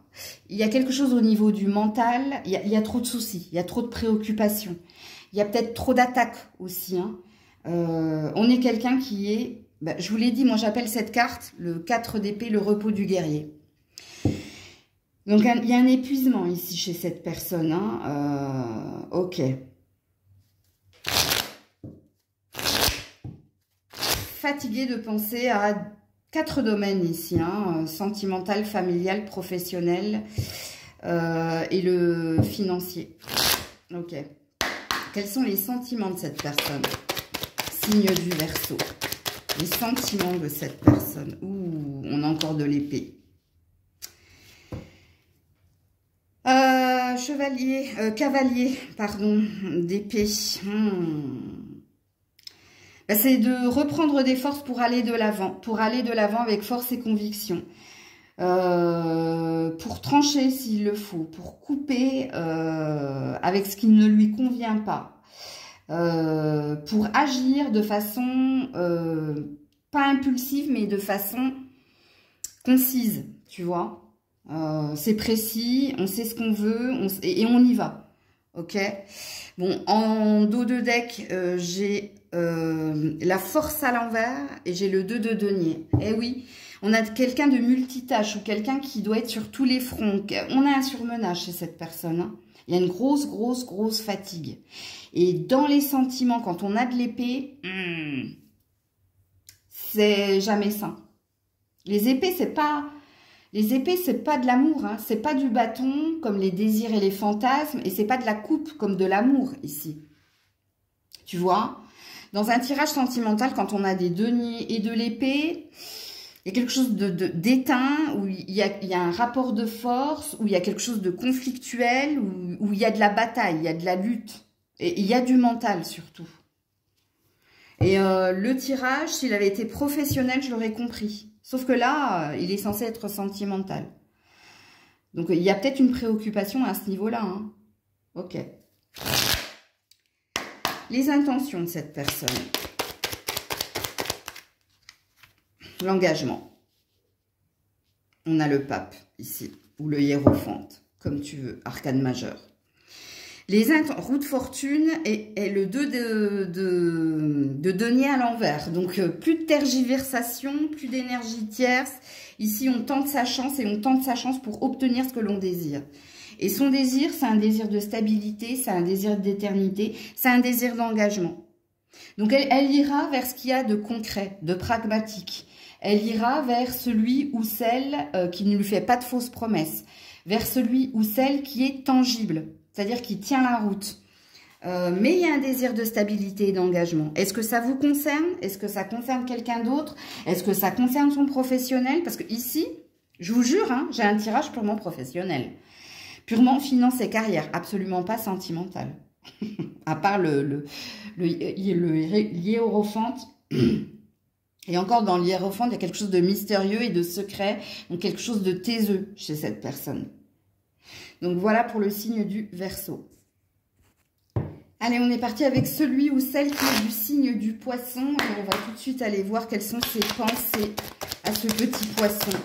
quelque chose au niveau du mental, il y a trop de soucis, il y a trop de préoccupations. Il y a peut-être trop d'attaques aussi. Hein. On est quelqu'un qui est... Ben, je vous l'ai dit, moi j'appelle cette carte le 4 d'épée, le repos du guerrier. Donc il y a un épuisement ici chez cette personne. Hein. Ok. Fatigué de penser à 4 domaines ici. Hein. Sentimental, familial, professionnel et le financier. Ok. Quels sont les sentiments de cette personne? Signe du Verseau. Les sentiments de cette personne. Ouh, on a encore de l'épée. Cavalier, pardon, d'épée. Ben, c'est de reprendre des forces pour aller de l'avant. Pour aller de l'avant avec force et conviction. Pour trancher s'il le faut. Pour couper avec ce qui ne lui convient pas. Pour agir de façon pas impulsive mais de façon concise, tu vois. C'est précis, on sait ce qu'on veut et on y va. Ok. Bon, en dos de deck, j'ai la force à l'envers et j'ai le 2 de denier. Eh oui, on a quelqu'un de multitâche ou quelqu'un qui doit être sur tous les fronts. On a un surmenage chez cette personne. Hein. Il y a une grosse fatigue. Et dans les sentiments, quand on a de l'épée, c'est jamais sain. Les épées, c'est pas de l'amour. Hein. C'est pas du bâton comme les désirs et les fantasmes. Et c'est pas de la coupe comme de l'amour ici. Tu vois? Dans un tirage sentimental, quand on a des deniers et de l'épée, il y a quelque chose d'éteint, où il y a un rapport de force, où il y a quelque chose de conflictuel, où il y a de la bataille, il y a de la lutte. Et il y a du mental surtout. Et le tirage, s'il avait été professionnel, je l'aurais compris. Sauf que là, il est censé être sentimental. Donc il y a peut-être une préoccupation à ce niveau-là. Hein. Ok. Les intentions de cette personne. L'engagement. On a le pape ici, ou le hiérophante, comme tu veux, arcane majeur. Roue de fortune et le 2 de denier à l'envers. Donc, plus de tergiversation, plus d'énergie tierce. Ici, on tente sa chance et on tente sa chance pour obtenir ce que l'on désire. Et son désir, c'est un désir de stabilité, c'est un désir d'éternité, c'est un désir d'engagement. Donc, elle ira vers ce qu'il y a de concret, de pragmatique. Elle ira vers celui ou celle qui ne lui fait pas de fausses promesses. Vers celui ou celle qui est tangible. C'est-à-dire qui tient la route. Mais il y a un désir de stabilité et d'engagement. Est-ce que ça vous concerne? Est-ce que ça concerne quelqu'un d'autre? Est-ce que ça concerne son professionnel? Parce que ici, je vous jure, hein, j'ai un tirage purement professionnel. Purement finance et carrière. Absolument pas sentimental. À part le hiérophante. Et encore dans l'hiérophante, il y a quelque chose de mystérieux et de secret. Donc quelque chose de taiseux chez cette personne. Donc voilà pour le signe du Verseau. Allez, on est parti avec celui ou celle qui est du signe du Poisson. Et on va tout de suite aller voir quelles sont ses pensées à ce petit poisson.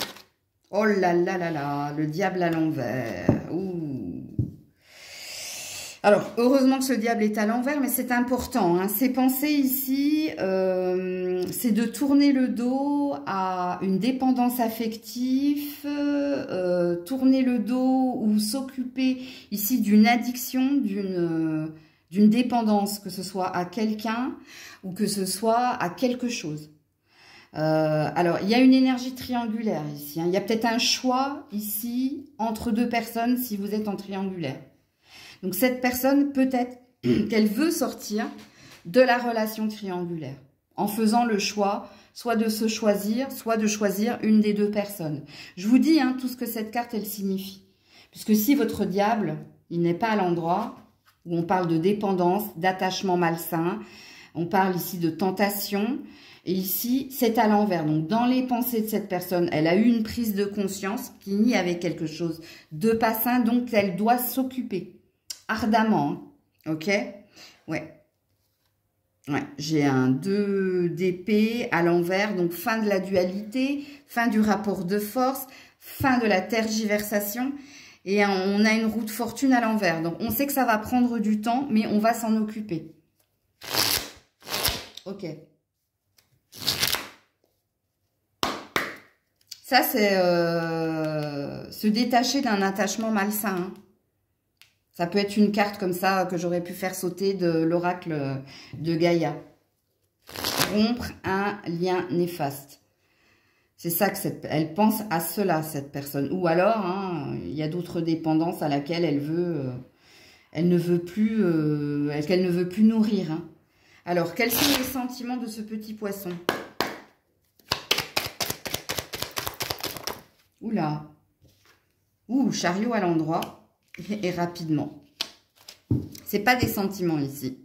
Oh là là là là, le diable à l'envers. Ouh. Alors, heureusement que ce diable est à l'envers, mais c'est important. Hein. Ses pensées ici, c'est de tourner le dos à une dépendance affective, tourner le dos ou s'occuper ici d'une addiction, d'une d'une dépendance, que ce soit à quelqu'un ou que ce soit à quelque chose. Alors, il y a une énergie triangulaire ici. Hein. Il y a peut-être un choix ici entre deux personnes si vous êtes en triangulaire. Donc, cette personne, peut-être qu'elle veut sortir de la relation triangulaire en faisant le choix soit de se choisir, soit de choisir une des deux personnes. Je vous dis hein, tout ce que cette carte, elle signifie. Puisque si votre diable, il n'est pas à l'endroit où on parle de dépendance, d'attachement malsain, on parle ici de tentation, et ici, c'est à l'envers. Donc, dans les pensées de cette personne, elle a eu une prise de conscience qu'il y avait quelque chose de pas sain, donc elle doit s'occuper ardemment. Hein. Ok? Ouais. Ouais, j'ai un 2 d'épée à l'envers, donc fin de la dualité, fin du rapport de force, fin de la tergiversation, et on a une roue de fortune à l'envers. Donc, on sait que ça va prendre du temps, mais on va s'en occuper. Ok. Ça, c'est se détacher d'un attachement malsain. Hein. Ça peut être une carte comme ça que j'aurais pu faire sauter de l'oracle de Gaïa. Rompre un lien néfaste. C'est ça que elle pense à cela, cette personne. Ou alors, hein, il y a d'autres dépendances à laquelle elle ne veut plus, qu'elle ne veut plus nourrir. Hein. Alors, quels sont les sentiments de ce petit poisson? Oula. Ouh, chariot à l'endroit. Et rapidement. C'est pas des sentiments ici.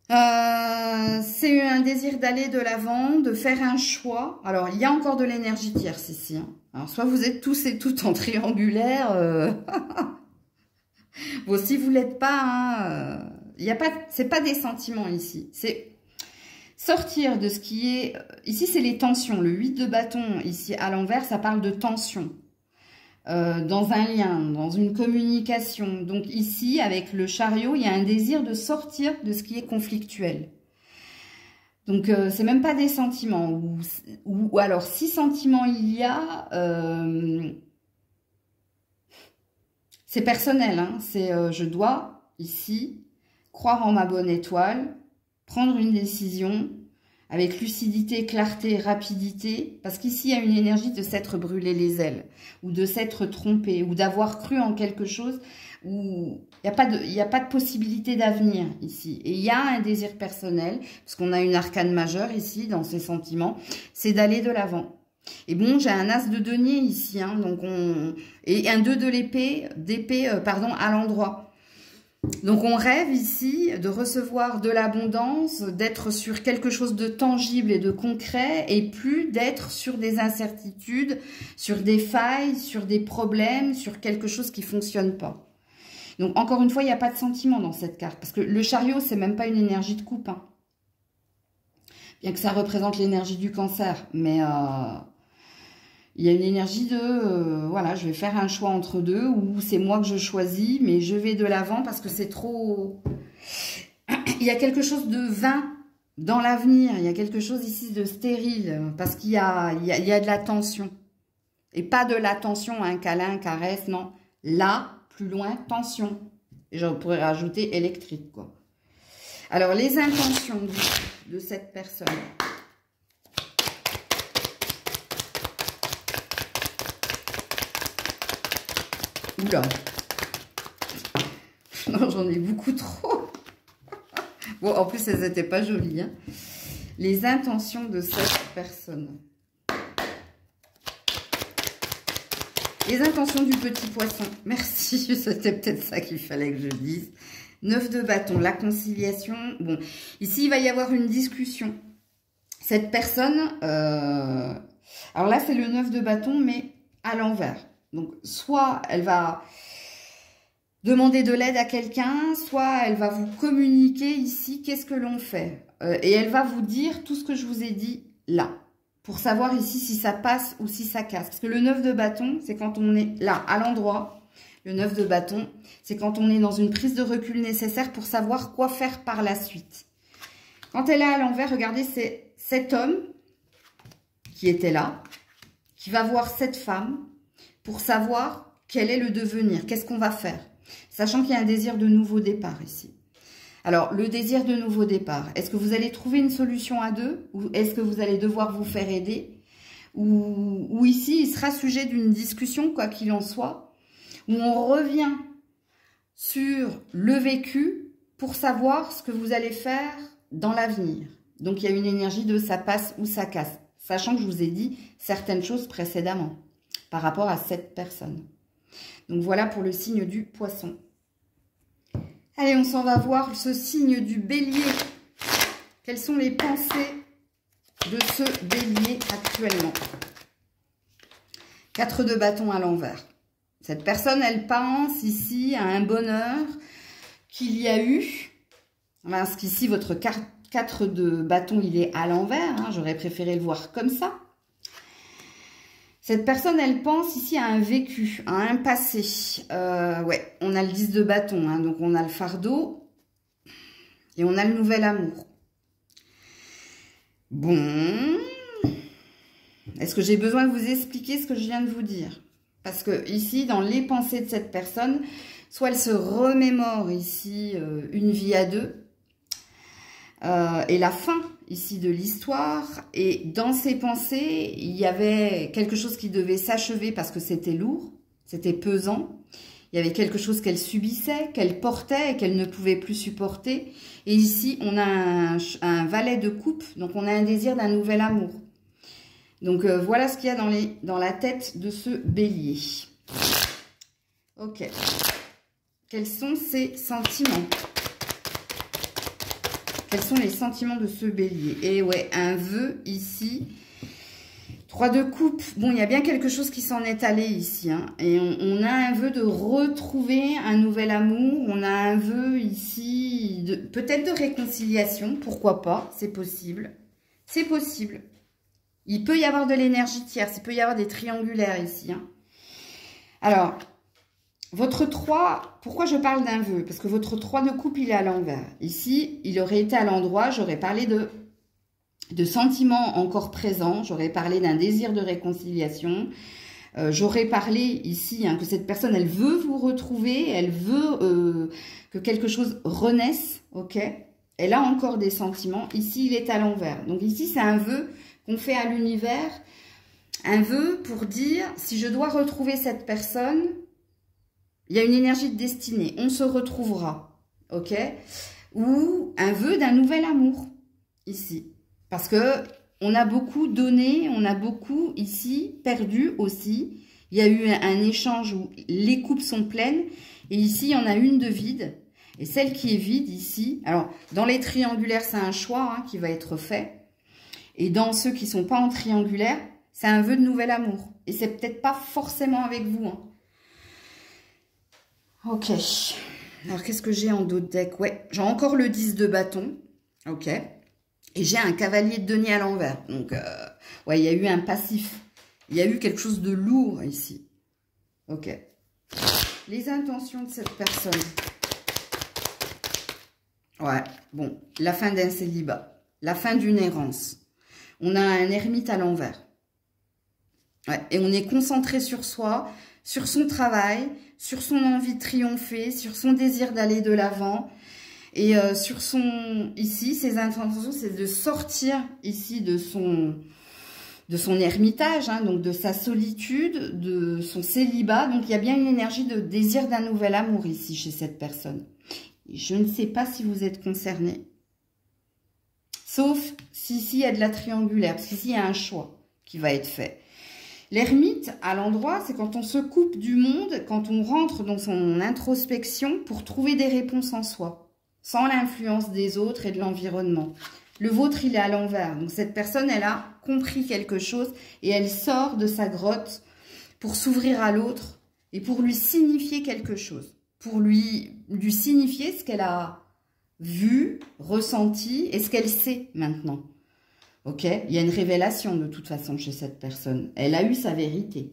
C'est un désir d'aller de l'avant, de faire un choix. Alors, il y a encore de l'énergie tierce ici. Hein. Alors, soit vous êtes tous et toutes en triangulaire. Bon, si vous l'êtes pas, c'est pas des sentiments ici. C'est sortir de ce qui est... Ici, c'est les tensions. Le 8 de bâton, ici, à l'envers, ça parle de tension. Dans un lien, dans une communication. Donc ici, avec le chariot, il y a un désir de sortir de ce qui est conflictuel. Donc, c'est même pas des sentiments. Ou alors, si sentiments il y a, c'est personnel. Hein, c'est je dois, ici, croire en ma bonne étoile, prendre une décision avec lucidité, clarté, rapidité, parce qu'ici, il y a une énergie de s'être brûlé les ailes, ou de s'être trompé, ou d'avoir cru en quelque chose où il n'y a pas de possibilité d'avenir ici. Et il y a un désir personnel, parce qu'on a une arcane majeure ici, dans ces sentiments, c'est d'aller de l'avant. Et bon, j'ai un as de denier ici, hein, donc et un 2 de l'épée, à l'endroit. Donc, on rêve ici de recevoir de l'abondance, d'être sur quelque chose de tangible et de concret et plus d'être sur des incertitudes, sur des failles, sur des problèmes, sur quelque chose qui ne fonctionne pas. Donc, encore une fois, il n'y a pas de sentiment dans cette carte parce que le chariot, c'est même pas une énergie de coupe. Hein. Bien que ça représente l'énergie du cancer, mais... il y a une énergie de, voilà, je vais faire un choix entre deux, ou c'est moi que je choisis, mais je vais de l'avant parce que c'est trop... Il y a quelque chose de vain dans l'avenir, il y a quelque chose ici de stérile, parce qu'il y a de la tension. Et pas de la tension, un câlin, caresse, non. Là, plus loin, tension. Et je pourrais rajouter électrique, quoi. Alors, les intentions de cette personne... Oula. Non, j'en ai beaucoup trop. Bon, en plus, elles n'étaient pas jolies. Hein. Les intentions de cette personne. Les intentions du petit poisson. Merci, c'était peut-être ça qu'il fallait que je dise. 9 de bâton, la conciliation. Bon, ici, il va y avoir une discussion. Cette personne... alors là, c'est le 9 de bâton, mais à l'envers. Donc, soit elle va demander de l'aide à quelqu'un, soit elle va vous communiquer ici qu'est-ce que l'on fait. Et elle va vous dire tout ce que je vous ai dit là, pour savoir ici si ça passe ou si ça casse. Parce que le 9 de bâton, c'est quand on est là, à l'endroit. Le 9 de bâton, c'est quand on est dans une prise de recul nécessaire pour savoir quoi faire par la suite. Quand elle est à l'envers, regardez, c'est cet homme qui était là, qui va voir cette femme, pour savoir quel est le devenir, qu'est-ce qu'on va faire. Sachant qu'il y a un désir de nouveau départ ici. Alors, le désir de nouveau départ, est-ce que vous allez trouver une solution à deux? Ou est-ce que vous allez devoir vous faire aider? Ou ici, il sera sujet d'une discussion, quoi qu'il en soit, où on revient sur le vécu pour savoir ce que vous allez faire dans l'avenir. Donc, il y a une énergie de ça passe ou ça casse, sachant que je vous ai dit certaines choses précédemment par rapport à cette personne. Donc, voilà pour le signe du Poisson. Allez, on s'en va voir ce signe du Bélier. Quelles sont les pensées de ce Bélier actuellement? 4 de bâton à l'envers. Cette personne, elle pense ici à un bonheur qu'il y a eu. Parce qu'ici, votre 4 de bâton, il est à l'envers. Hein, j'aurais préféré le voir comme ça. Cette personne, elle pense ici à un vécu, à un passé. Ouais, on a le 10 de bâton, hein, donc on a le fardeau et on a le nouvel amour. Bon, est-ce que j'ai besoin de vous expliquer ce que je viens de vous dire? Parce que ici, dans les pensées de cette personne, soit elle se remémore ici une vie à deux, et la fin ici de l'histoire, et dans ses pensées, il y avait quelque chose qui devait s'achever parce que c'était lourd, c'était pesant, il y avait quelque chose qu'elle subissait, qu'elle portait et qu'elle ne pouvait plus supporter, et ici on a un valet de coupe, donc on a un désir d'un nouvel amour. Donc voilà ce qu'il y a dans la tête de ce Bélier. Ok, quels sont ses sentiments? Quels sont les sentiments de ce Bélier? Et ouais, un vœu ici. 3 de coupe. Bon, il y a bien quelque chose qui s'en est allé ici. Hein. Et on a un vœu de retrouver un nouvel amour. On a un vœu ici, peut-être de réconciliation. Pourquoi pas? C'est possible. C'est possible. Il peut y avoir de l'énergie tierce. Il peut y avoir des triangulaires ici. Hein. Alors... Votre 3, pourquoi je parle d'un vœu? Parce que votre 3 de coupe, il est à l'envers. Ici, il aurait été à l'endroit, j'aurais parlé de sentiments encore présents, j'aurais parlé d'un désir de réconciliation, j'aurais parlé ici hein, que cette personne, elle veut vous retrouver, elle veut que quelque chose renaisse, ok? Elle a encore des sentiments, ici, il est à l'envers. Donc ici, c'est un vœu qu'on fait à l'univers, un vœu pour dire, si je dois retrouver cette personne... Il y a une énergie de destinée. On se retrouvera. Ok? Ou un vœu d'un nouvel amour. Ici. Parce que on a beaucoup donné. On a beaucoup ici perdu aussi. Il y a eu un échange où les coupes sont pleines. Et ici, il y en a une de vide. Et celle qui est vide ici. Alors, dans les triangulaires, c'est un choix hein, qui va être fait. Et dans ceux qui ne sont pas en triangulaire, c'est un vœu de nouvel amour. Et c'est peut-être pas forcément avec vous. Hein. Ok, alors qu'est-ce que j'ai en dos de deck? Ouais, j'ai encore le 10 de bâton, ok, et j'ai un cavalier de denier à l'envers. Donc, ouais, il y a eu un passif, il y a eu quelque chose de lourd ici. Ok, les intentions de cette personne. Ouais, bon, la fin d'un célibat, la fin d'une errance. On a un ermite à l'envers. Ouais, et on est concentré sur soi, sur son travail, sur son envie de triompher, sur son désir d'aller de l'avant. Et sur son... Ici, ses intentions, c'est de sortir ici de son ermitage, hein, donc de sa solitude, de son célibat. Donc, il y a bien une énergie de désir d'un nouvel amour ici, chez cette personne. Et je ne sais pas si vous êtes concerné. Sauf si ici, il y a de la triangulaire, parce qu'ici, il y a un choix qui va être fait. L'ermite, à l'endroit, c'est quand on se coupe du monde, quand on rentre dans son introspection pour trouver des réponses en soi, sans l'influence des autres et de l'environnement. Le vôtre, il est à l'envers. Donc, cette personne, elle a compris quelque chose et elle sort de sa grotte pour s'ouvrir à l'autre et pour lui signifier quelque chose. Pour lui signifier ce qu'elle a vu, ressenti et ce qu'elle sait maintenant. Ok, il y a une révélation de toute façon chez cette personne. Elle a eu sa vérité.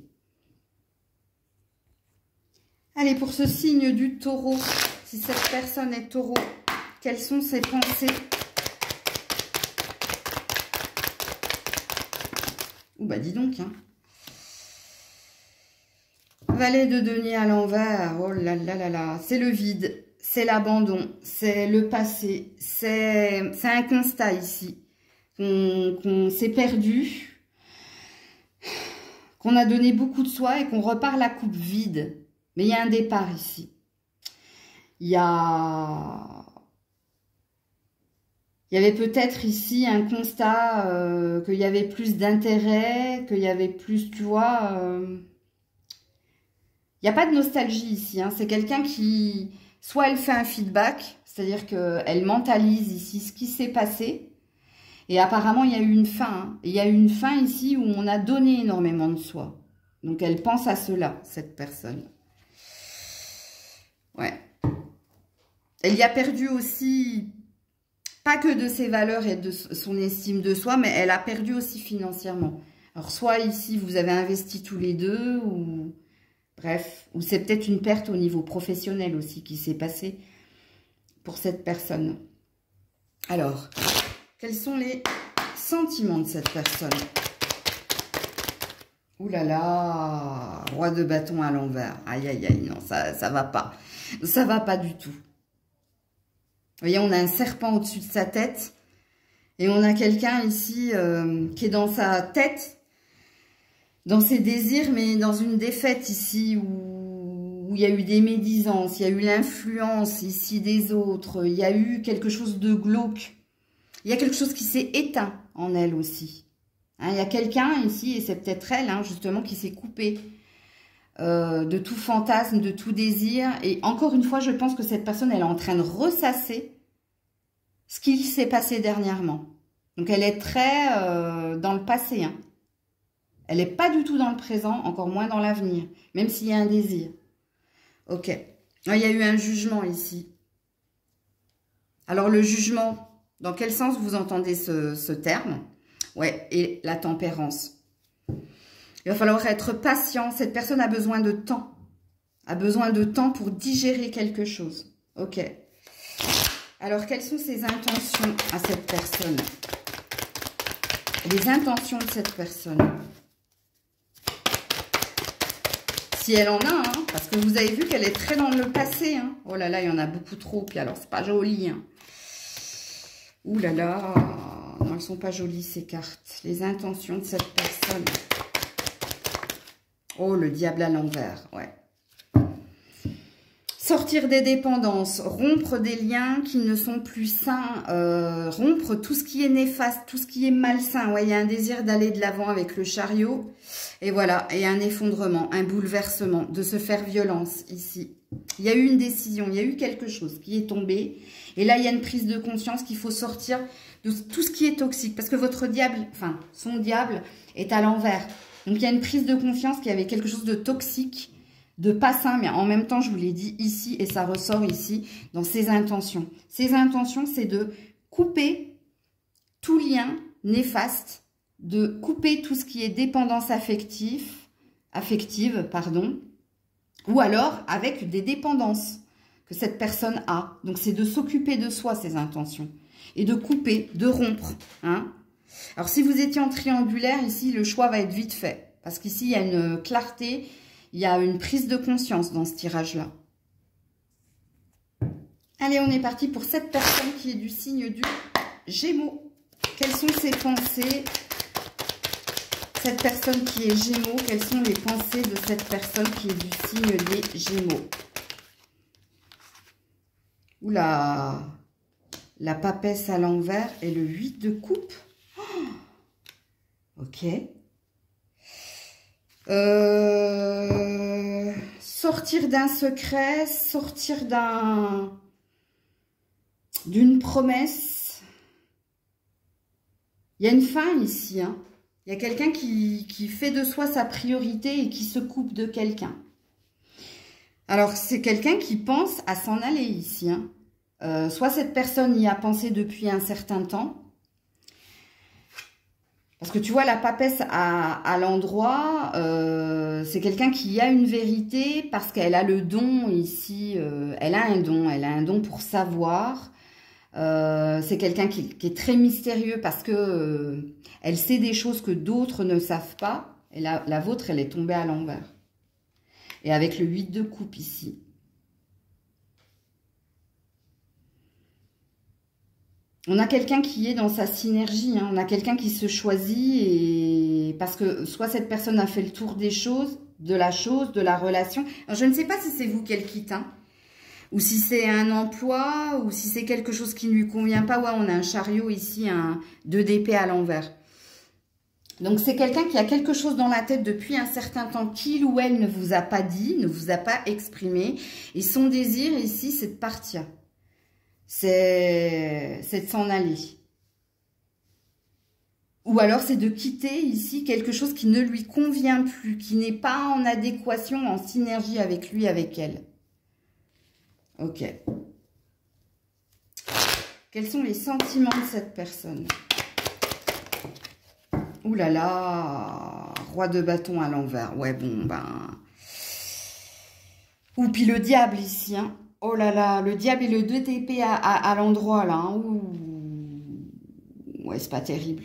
Allez, pour ce signe du taureau, si cette personne est taureau, quelles sont ses pensées? Ouh, bah dis donc, hein. Valet de denier à l'envers. Oh là là là là. C'est le vide. C'est l'abandon. C'est le passé. C'est un constat ici. Qu'on s'est perdu. Qu'on a donné beaucoup de soi et qu'on repart la coupe vide. Mais il y a un départ ici. Il y avait peut-être ici un constat qu'il y avait plus d'intérêt, qu'il y avait plus, tu vois... Il n'y a pas de nostalgie ici. Hein. C'est quelqu'un qui... Soit elle fait un feedback, c'est-à-dire qu'elle mentalise ici ce qui s'est passé. Et apparemment, il y a eu une fin. Hein. Il y a eu une fin ici où on a donné énormément de soi. Donc, elle pense à cela, cette personne. Ouais. Elle y a perdu aussi, pas que de ses valeurs et de son estime de soi, mais elle a perdu aussi financièrement. Alors, soit ici, vous avez investi tous les deux, ou... Bref, ou c'est peut-être une perte au niveau professionnel aussi qui s'est passée pour cette personne. Alors, quels sont les sentiments de cette personne? Ouh là là, roi de bâton à l'envers. Aïe, aïe, aïe, non, ça va pas. Ça va pas du tout. Vous voyez, on a un serpent au-dessus de sa tête. Et on a quelqu'un ici qui est dans sa tête, dans ses désirs, mais dans une défaite ici où il y a eu des médisances, il y a eu l'influence ici des autres, il y a eu quelque chose de glauque. Il y a quelque chose qui s'est éteint en elle aussi. Hein, il y a quelqu'un ici, et c'est peut-être elle, hein, justement, qui s'est coupée de tout fantasme, de tout désir. Et encore une fois, je pense que cette personne, elle est en train de ressasser ce qui s'est passé dernièrement. Donc, elle est très dans le passé, hein. Elle n'est pas du tout dans le présent, encore moins dans l'avenir, même s'il y a un désir. Ok. Il y a eu un jugement ici. Alors, le jugement, dans quel sens vous entendez ce terme? Ouais, et la tempérance. Il va falloir être patient. Cette personne a besoin de temps. A besoin de temps pour digérer quelque chose. Ok. Alors, quelles sont ses intentions à cette personne? Les intentions de cette personne. Si elle en a, hein, parce que vous avez vu qu'elle est très dans le passé. Hein. Oh là là, il y en a beaucoup trop. Puis alors, c'est pas joli. Hein. Ouh là là. Non, elles sont pas jolies, ces cartes. Les intentions de cette personne. Oh, le diable à l'envers. Ouais. Sortir des dépendances, rompre des liens qui ne sont plus sains, rompre tout ce qui est néfaste, tout ce qui est malsain. Ouais, il y a un désir d'aller de l'avant avec le chariot. Et voilà, et un effondrement, un bouleversement, de se faire violence ici. Il y a eu une décision, il y a eu quelque chose qui est tombé. Et là, il y a une prise de conscience qu'il faut sortir de tout ce qui est toxique. Parce que votre diable, enfin, son diable est à l'envers. Donc, il y a une prise de conscience qu'il y avait quelque chose de toxique, de pas sain, mais en même temps, je vous l'ai dit ici, et ça ressort ici, dans ses intentions. Ses intentions, c'est de couper tout lien néfaste, de couper tout ce qui est dépendance affective, ou alors avec des dépendances que cette personne a. Donc, c'est de s'occuper de soi, ses intentions, et de couper, de rompre. Hein. Alors, si vous étiez en triangulaire, ici, le choix va être vite fait, parce qu'ici, il y a une clarté, il y a une prise de conscience dans ce tirage-là. Allez, on est parti pour cette personne qui est du signe du Gémeaux. Quelles sont ses pensées? Cette personne qui est Gémeaux, quelles sont les pensées de cette personne qui est du signe des Gémeaux? Oula, la papesse à l'envers et le 8 de coupe. Oh, ok. Sortir d'un secret, sortir d'une promesse. Il y a une fin ici, hein. Il y a quelqu'un qui fait de soi sa priorité et qui se coupe de quelqu'un. Alors, c'est quelqu'un qui pense à s'en aller ici. Hein. Soit cette personne y a pensé depuis un certain temps. Parce que tu vois, la papesse à l'endroit, c'est quelqu'un qui a une vérité parce qu'elle a le don ici. Elle a un don pour savoir. C'est quelqu'un qui est très mystérieux parce que elle sait des choses que d'autres ne savent pas. Et la vôtre, elle est tombée à l'envers. Et avec le 8 de coupe ici. On a quelqu'un qui est dans sa synergie, hein. On a quelqu'un qui se choisit et parce que soit cette personne a fait le tour des choses, de la relation. Alors, je ne sais pas si c'est vous qu'elle quitte, hein, ou si c'est un emploi, ou si c'est quelque chose qui ne lui convient pas. Ouais, on a un chariot ici, un 2 d'épée à l'envers. Donc, c'est quelqu'un qui a quelque chose dans la tête depuis un certain temps qu'il ou elle ne vous a pas dit, ne vous a pas exprimé. Et son désir ici, c'est de partir. C'est de s'en aller. Ou alors c'est de quitter ici quelque chose qui ne lui convient plus, qui n'est pas en adéquation, en synergie avec lui, avec elle. Ok. Quels sont les sentiments de cette personne? Ouh là là, roi de bâton à l'envers. Ouais, bon, ben... Ou puis le diable ici, hein. Oh là là, le diable et le 2 d'épée à l'endroit, là. Hein. Ouais, c'est pas terrible.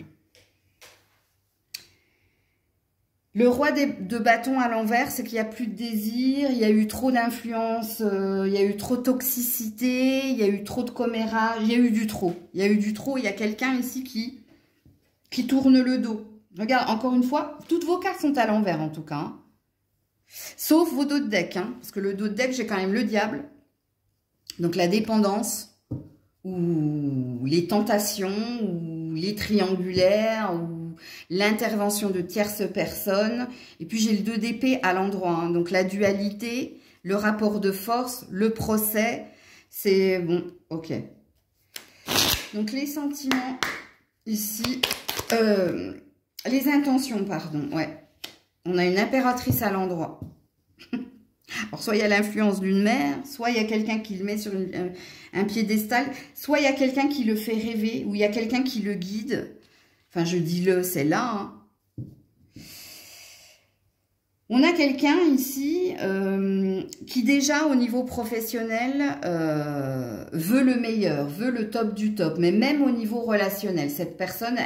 Le roi de bâton à l'envers, c'est qu'il n'y a plus de désir, il y a eu trop d'influence, il y a eu trop de toxicité, il y a eu trop de commérage, il y a eu du trop. Il y a eu du trop, il y a quelqu'un ici qui tourne le dos. Regarde, encore une fois, toutes vos cartes sont à l'envers en tout cas. Hein. Sauf vos dos de deck, hein, parce que le dos de deck, j'ai quand même le diable. Donc la dépendance, ou les tentations, ou les triangulaires, ou l'intervention de tierces personnes. Et puis j'ai le 2 d'épée à l'endroit. Hein. Donc la dualité, le rapport de force, le procès, c'est bon, ok. Donc les sentiments ici, les intentions, pardon, ouais. On a une impératrice à l'endroit. Alors, soit il y a l'influence d'une mère, soit il y a quelqu'un qui le met sur un piédestal, soit il y a quelqu'un qui le fait rêver, ou il y a quelqu'un qui le guide. Enfin, je dis le, c'est là. Hein. On a quelqu'un ici qui déjà au niveau professionnel veut le meilleur, veut le top du top, mais même au niveau relationnel. Cette personne,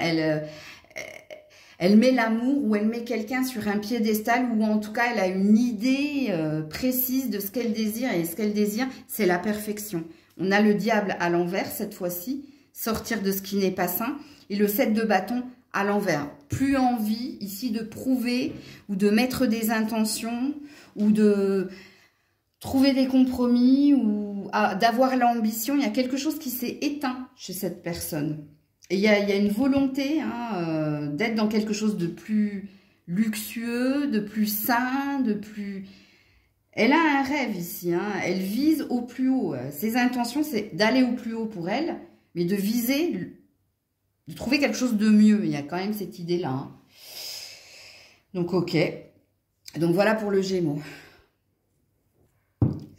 elle met l'amour ou elle met quelqu'un sur un piédestal ou en tout cas, elle a une idée précise de ce qu'elle désire. Et ce qu'elle désire, c'est la perfection. On a le diable à l'envers cette fois-ci, sortir de ce qui n'est pas sain. Et le 7 de bâton à l'envers. Plus envie ici de prouver ou de mettre des intentions ou de trouver des compromis ou d'avoir l'ambition. Il y a quelque chose qui s'est éteint chez cette personne. Et il y a une volonté hein, d'être dans quelque chose de plus luxueux, de plus sain, de plus... Elle a un rêve ici, hein, elle vise au plus haut. Ses intentions, c'est d'aller au plus haut pour elle, mais de viser, de trouver quelque chose de mieux. Il y a quand même cette idée-là. Hein. Donc, ok. Donc, voilà pour le Gémeaux.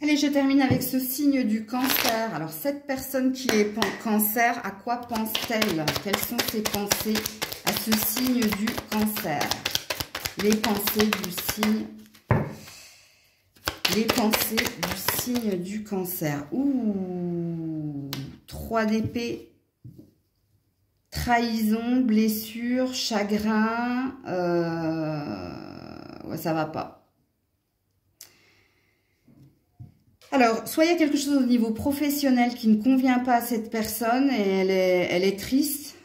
Allez, je termine avec ce signe du Cancer. Alors, cette personne qui est Cancer, à quoi pense-t-elle? Quelles sont ses pensées à ce signe du Cancer? Les pensées du signe... Les pensées du signe du Cancer. Ouh, 3 d'épée. Trahison, blessure, chagrin. Ouais, ça va pas. Alors, soit il y a quelque chose au niveau professionnel qui ne convient pas à cette personne et elle est triste.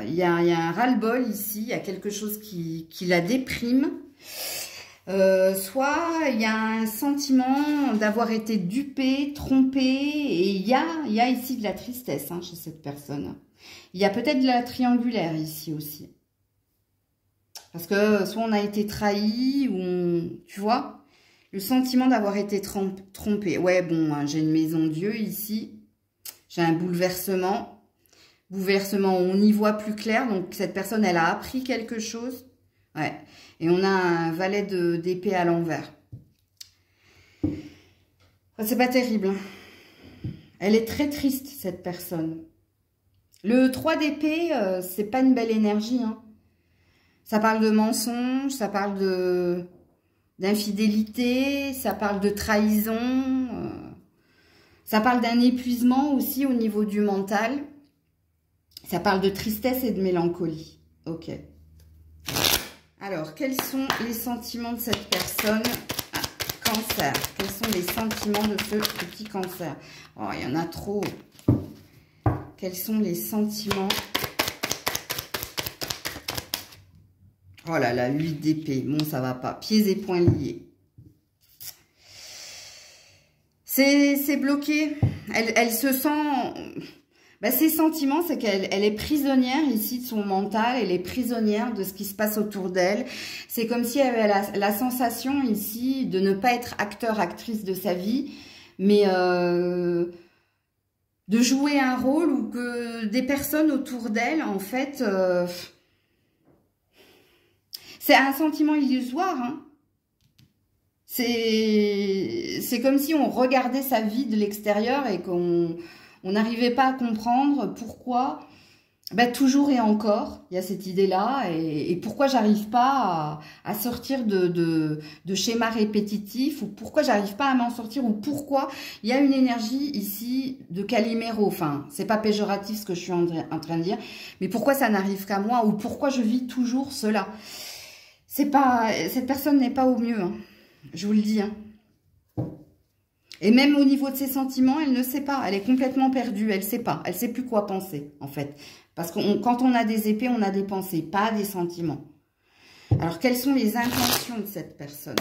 Il y a un ras-le-bol ici, il y a quelque chose qui la déprime. Soit il y a un sentiment d'avoir été dupé, trompé, et il y a ici de la tristesse hein, chez cette personne. Il y a peut-être de la triangulaire ici aussi. Parce que soit on a été trahi, ou tu vois, le sentiment d'avoir été trompé. Ouais, bon, hein, j'ai une maison Dieu ici. J'ai un bouleversement. Bouleversement, on y voit plus clair. Donc, cette personne, elle a appris quelque chose. Ouais. Et on a un valet d'épée à l'envers. C'est pas terrible. Hein. Elle est très triste, cette personne. Le 3 d'épée, c'est pas une belle énergie. Hein. Ça parle de mensonge, ça parle d'infidélité, ça parle de trahison, ça parle d'un épuisement aussi au niveau du mental. Ça parle de tristesse et de mélancolie. Ok. Alors, quels sont les sentiments de cette personne? cancer. Quels sont les sentiments de ce petit cancer? Oh, il y en a trop. Quels sont les sentiments? Oh là là, 8 d'épée. Bon, ça va pas. Pieds et poings liés. C'est bloqué. Elle se sent... Ben, ses sentiments, c'est qu'elle est prisonnière ici de son mental. Elle est prisonnière de ce qui se passe autour d'elle. C'est comme si elle avait la sensation ici de ne pas être acteur, actrice de sa vie, mais de jouer un rôle ou que des personnes autour d'elle, en fait... c'est un sentiment illusoire, hein. C'est comme si on regardait sa vie de l'extérieur et qu'on n'arrivait pas à comprendre pourquoi, ben, toujours et encore, il y a cette idée-là, et pourquoi j'arrive pas à sortir de schémas répétitifs, ou pourquoi j'arrive pas à m'en sortir, ou pourquoi il y a une énergie ici de Calimero. Enfin, c'est pas péjoratif ce que je suis en train de dire, mais pourquoi ça n'arrive qu'à moi, ou pourquoi je vis toujours cela. C'est pas, cette personne n'est pas au mieux, hein. Je vous le dis, hein. Et même au niveau de ses sentiments, elle ne sait pas. Elle est complètement perdue. Elle ne sait pas. Elle ne sait plus quoi penser, en fait. Parce que quand on a des épées, on a des pensées, pas des sentiments. Alors, quelles sont les intentions de cette personne?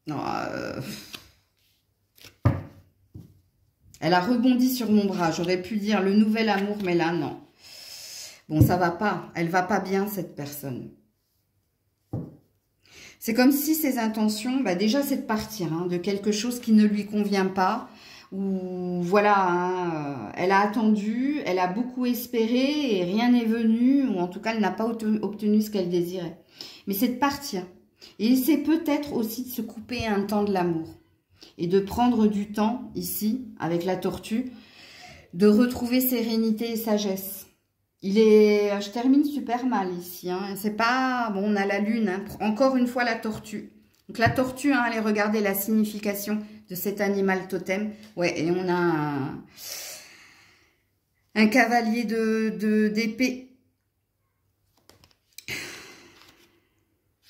Non, elle a rebondi sur mon bras. J'aurais pu dire le nouvel amour, mais là, non. Bon, ça va pas. Elle va pas bien, cette personne. C'est comme si ses intentions, bah déjà, c'est de partir, hein, de quelque chose qui ne lui convient pas. Ou voilà, hein, elle a attendu, elle a beaucoup espéré et rien n'est venu. Ou en tout cas, elle n'a pas obtenu ce qu'elle désirait. Mais c'est de partir. Et c'est peut-être aussi de se couper un temps de l'amour. Et de prendre du temps, ici, avec la tortue, de retrouver sérénité et sagesse. Je termine super mal ici, hein. C'est pas, bon, on a la lune, hein. Encore une fois la tortue. Donc la tortue, hein, allez regarder la signification de cet animal totem. Ouais, et on a un cavalier d'épée.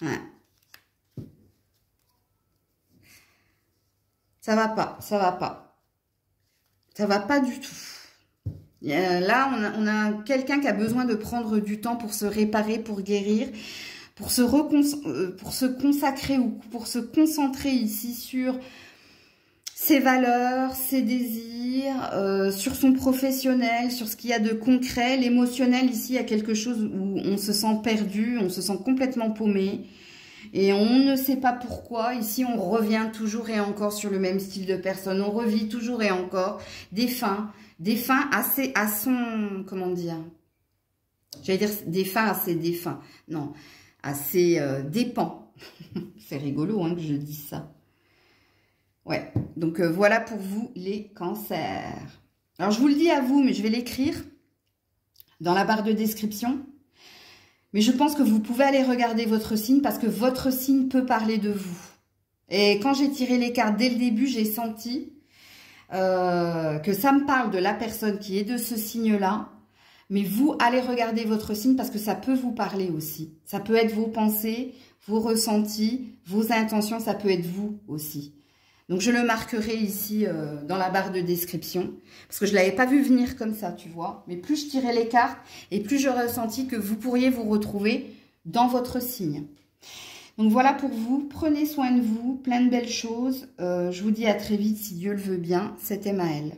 Ouais. Ça va pas, ça va pas. Ça va pas du tout. Là, on a quelqu'un qui a besoin de prendre du temps pour se réparer, pour guérir, pour se consacrer ou pour se concentrer ici sur ses valeurs, ses désirs, sur son professionnel, sur ce qu'il y a de concret. L'émotionnel, ici, il y a quelque chose où on se sent perdu, on se sent complètement paumé. Et on ne sait pas pourquoi. Ici, on revient toujours et encore sur le même style de personne. On revit toujours et encore des fins à son, comment dire, j'allais dire des fins à ses défunts, non, à ses dépens. C'est rigolo, hein, que je dise ça. Ouais, donc voilà pour vous les cancers. Alors je vous le dis à vous, mais je vais l'écrire dans la barre de description. Mais je pense que vous pouvez aller regarder votre signe parce que votre signe peut parler de vous. Et quand j'ai tiré les cartes dès le début, j'ai senti que ça me parle de la personne qui est de ce signe-là. Mais vous, allez regarder votre signe parce que ça peut vous parler aussi. Ça peut être vos pensées, vos ressentis, vos intentions, ça peut être vous aussi. Donc, je le marquerai ici dans la barre de description. Parce que je ne l'avais pas vu venir comme ça, tu vois. Mais plus je tirais les cartes et plus je ressentis que vous pourriez vous retrouver dans votre signe. Donc, voilà pour vous. Prenez soin de vous. Plein de belles choses. Je vous dis à très vite si Dieu le veut bien. C'était Maëlle.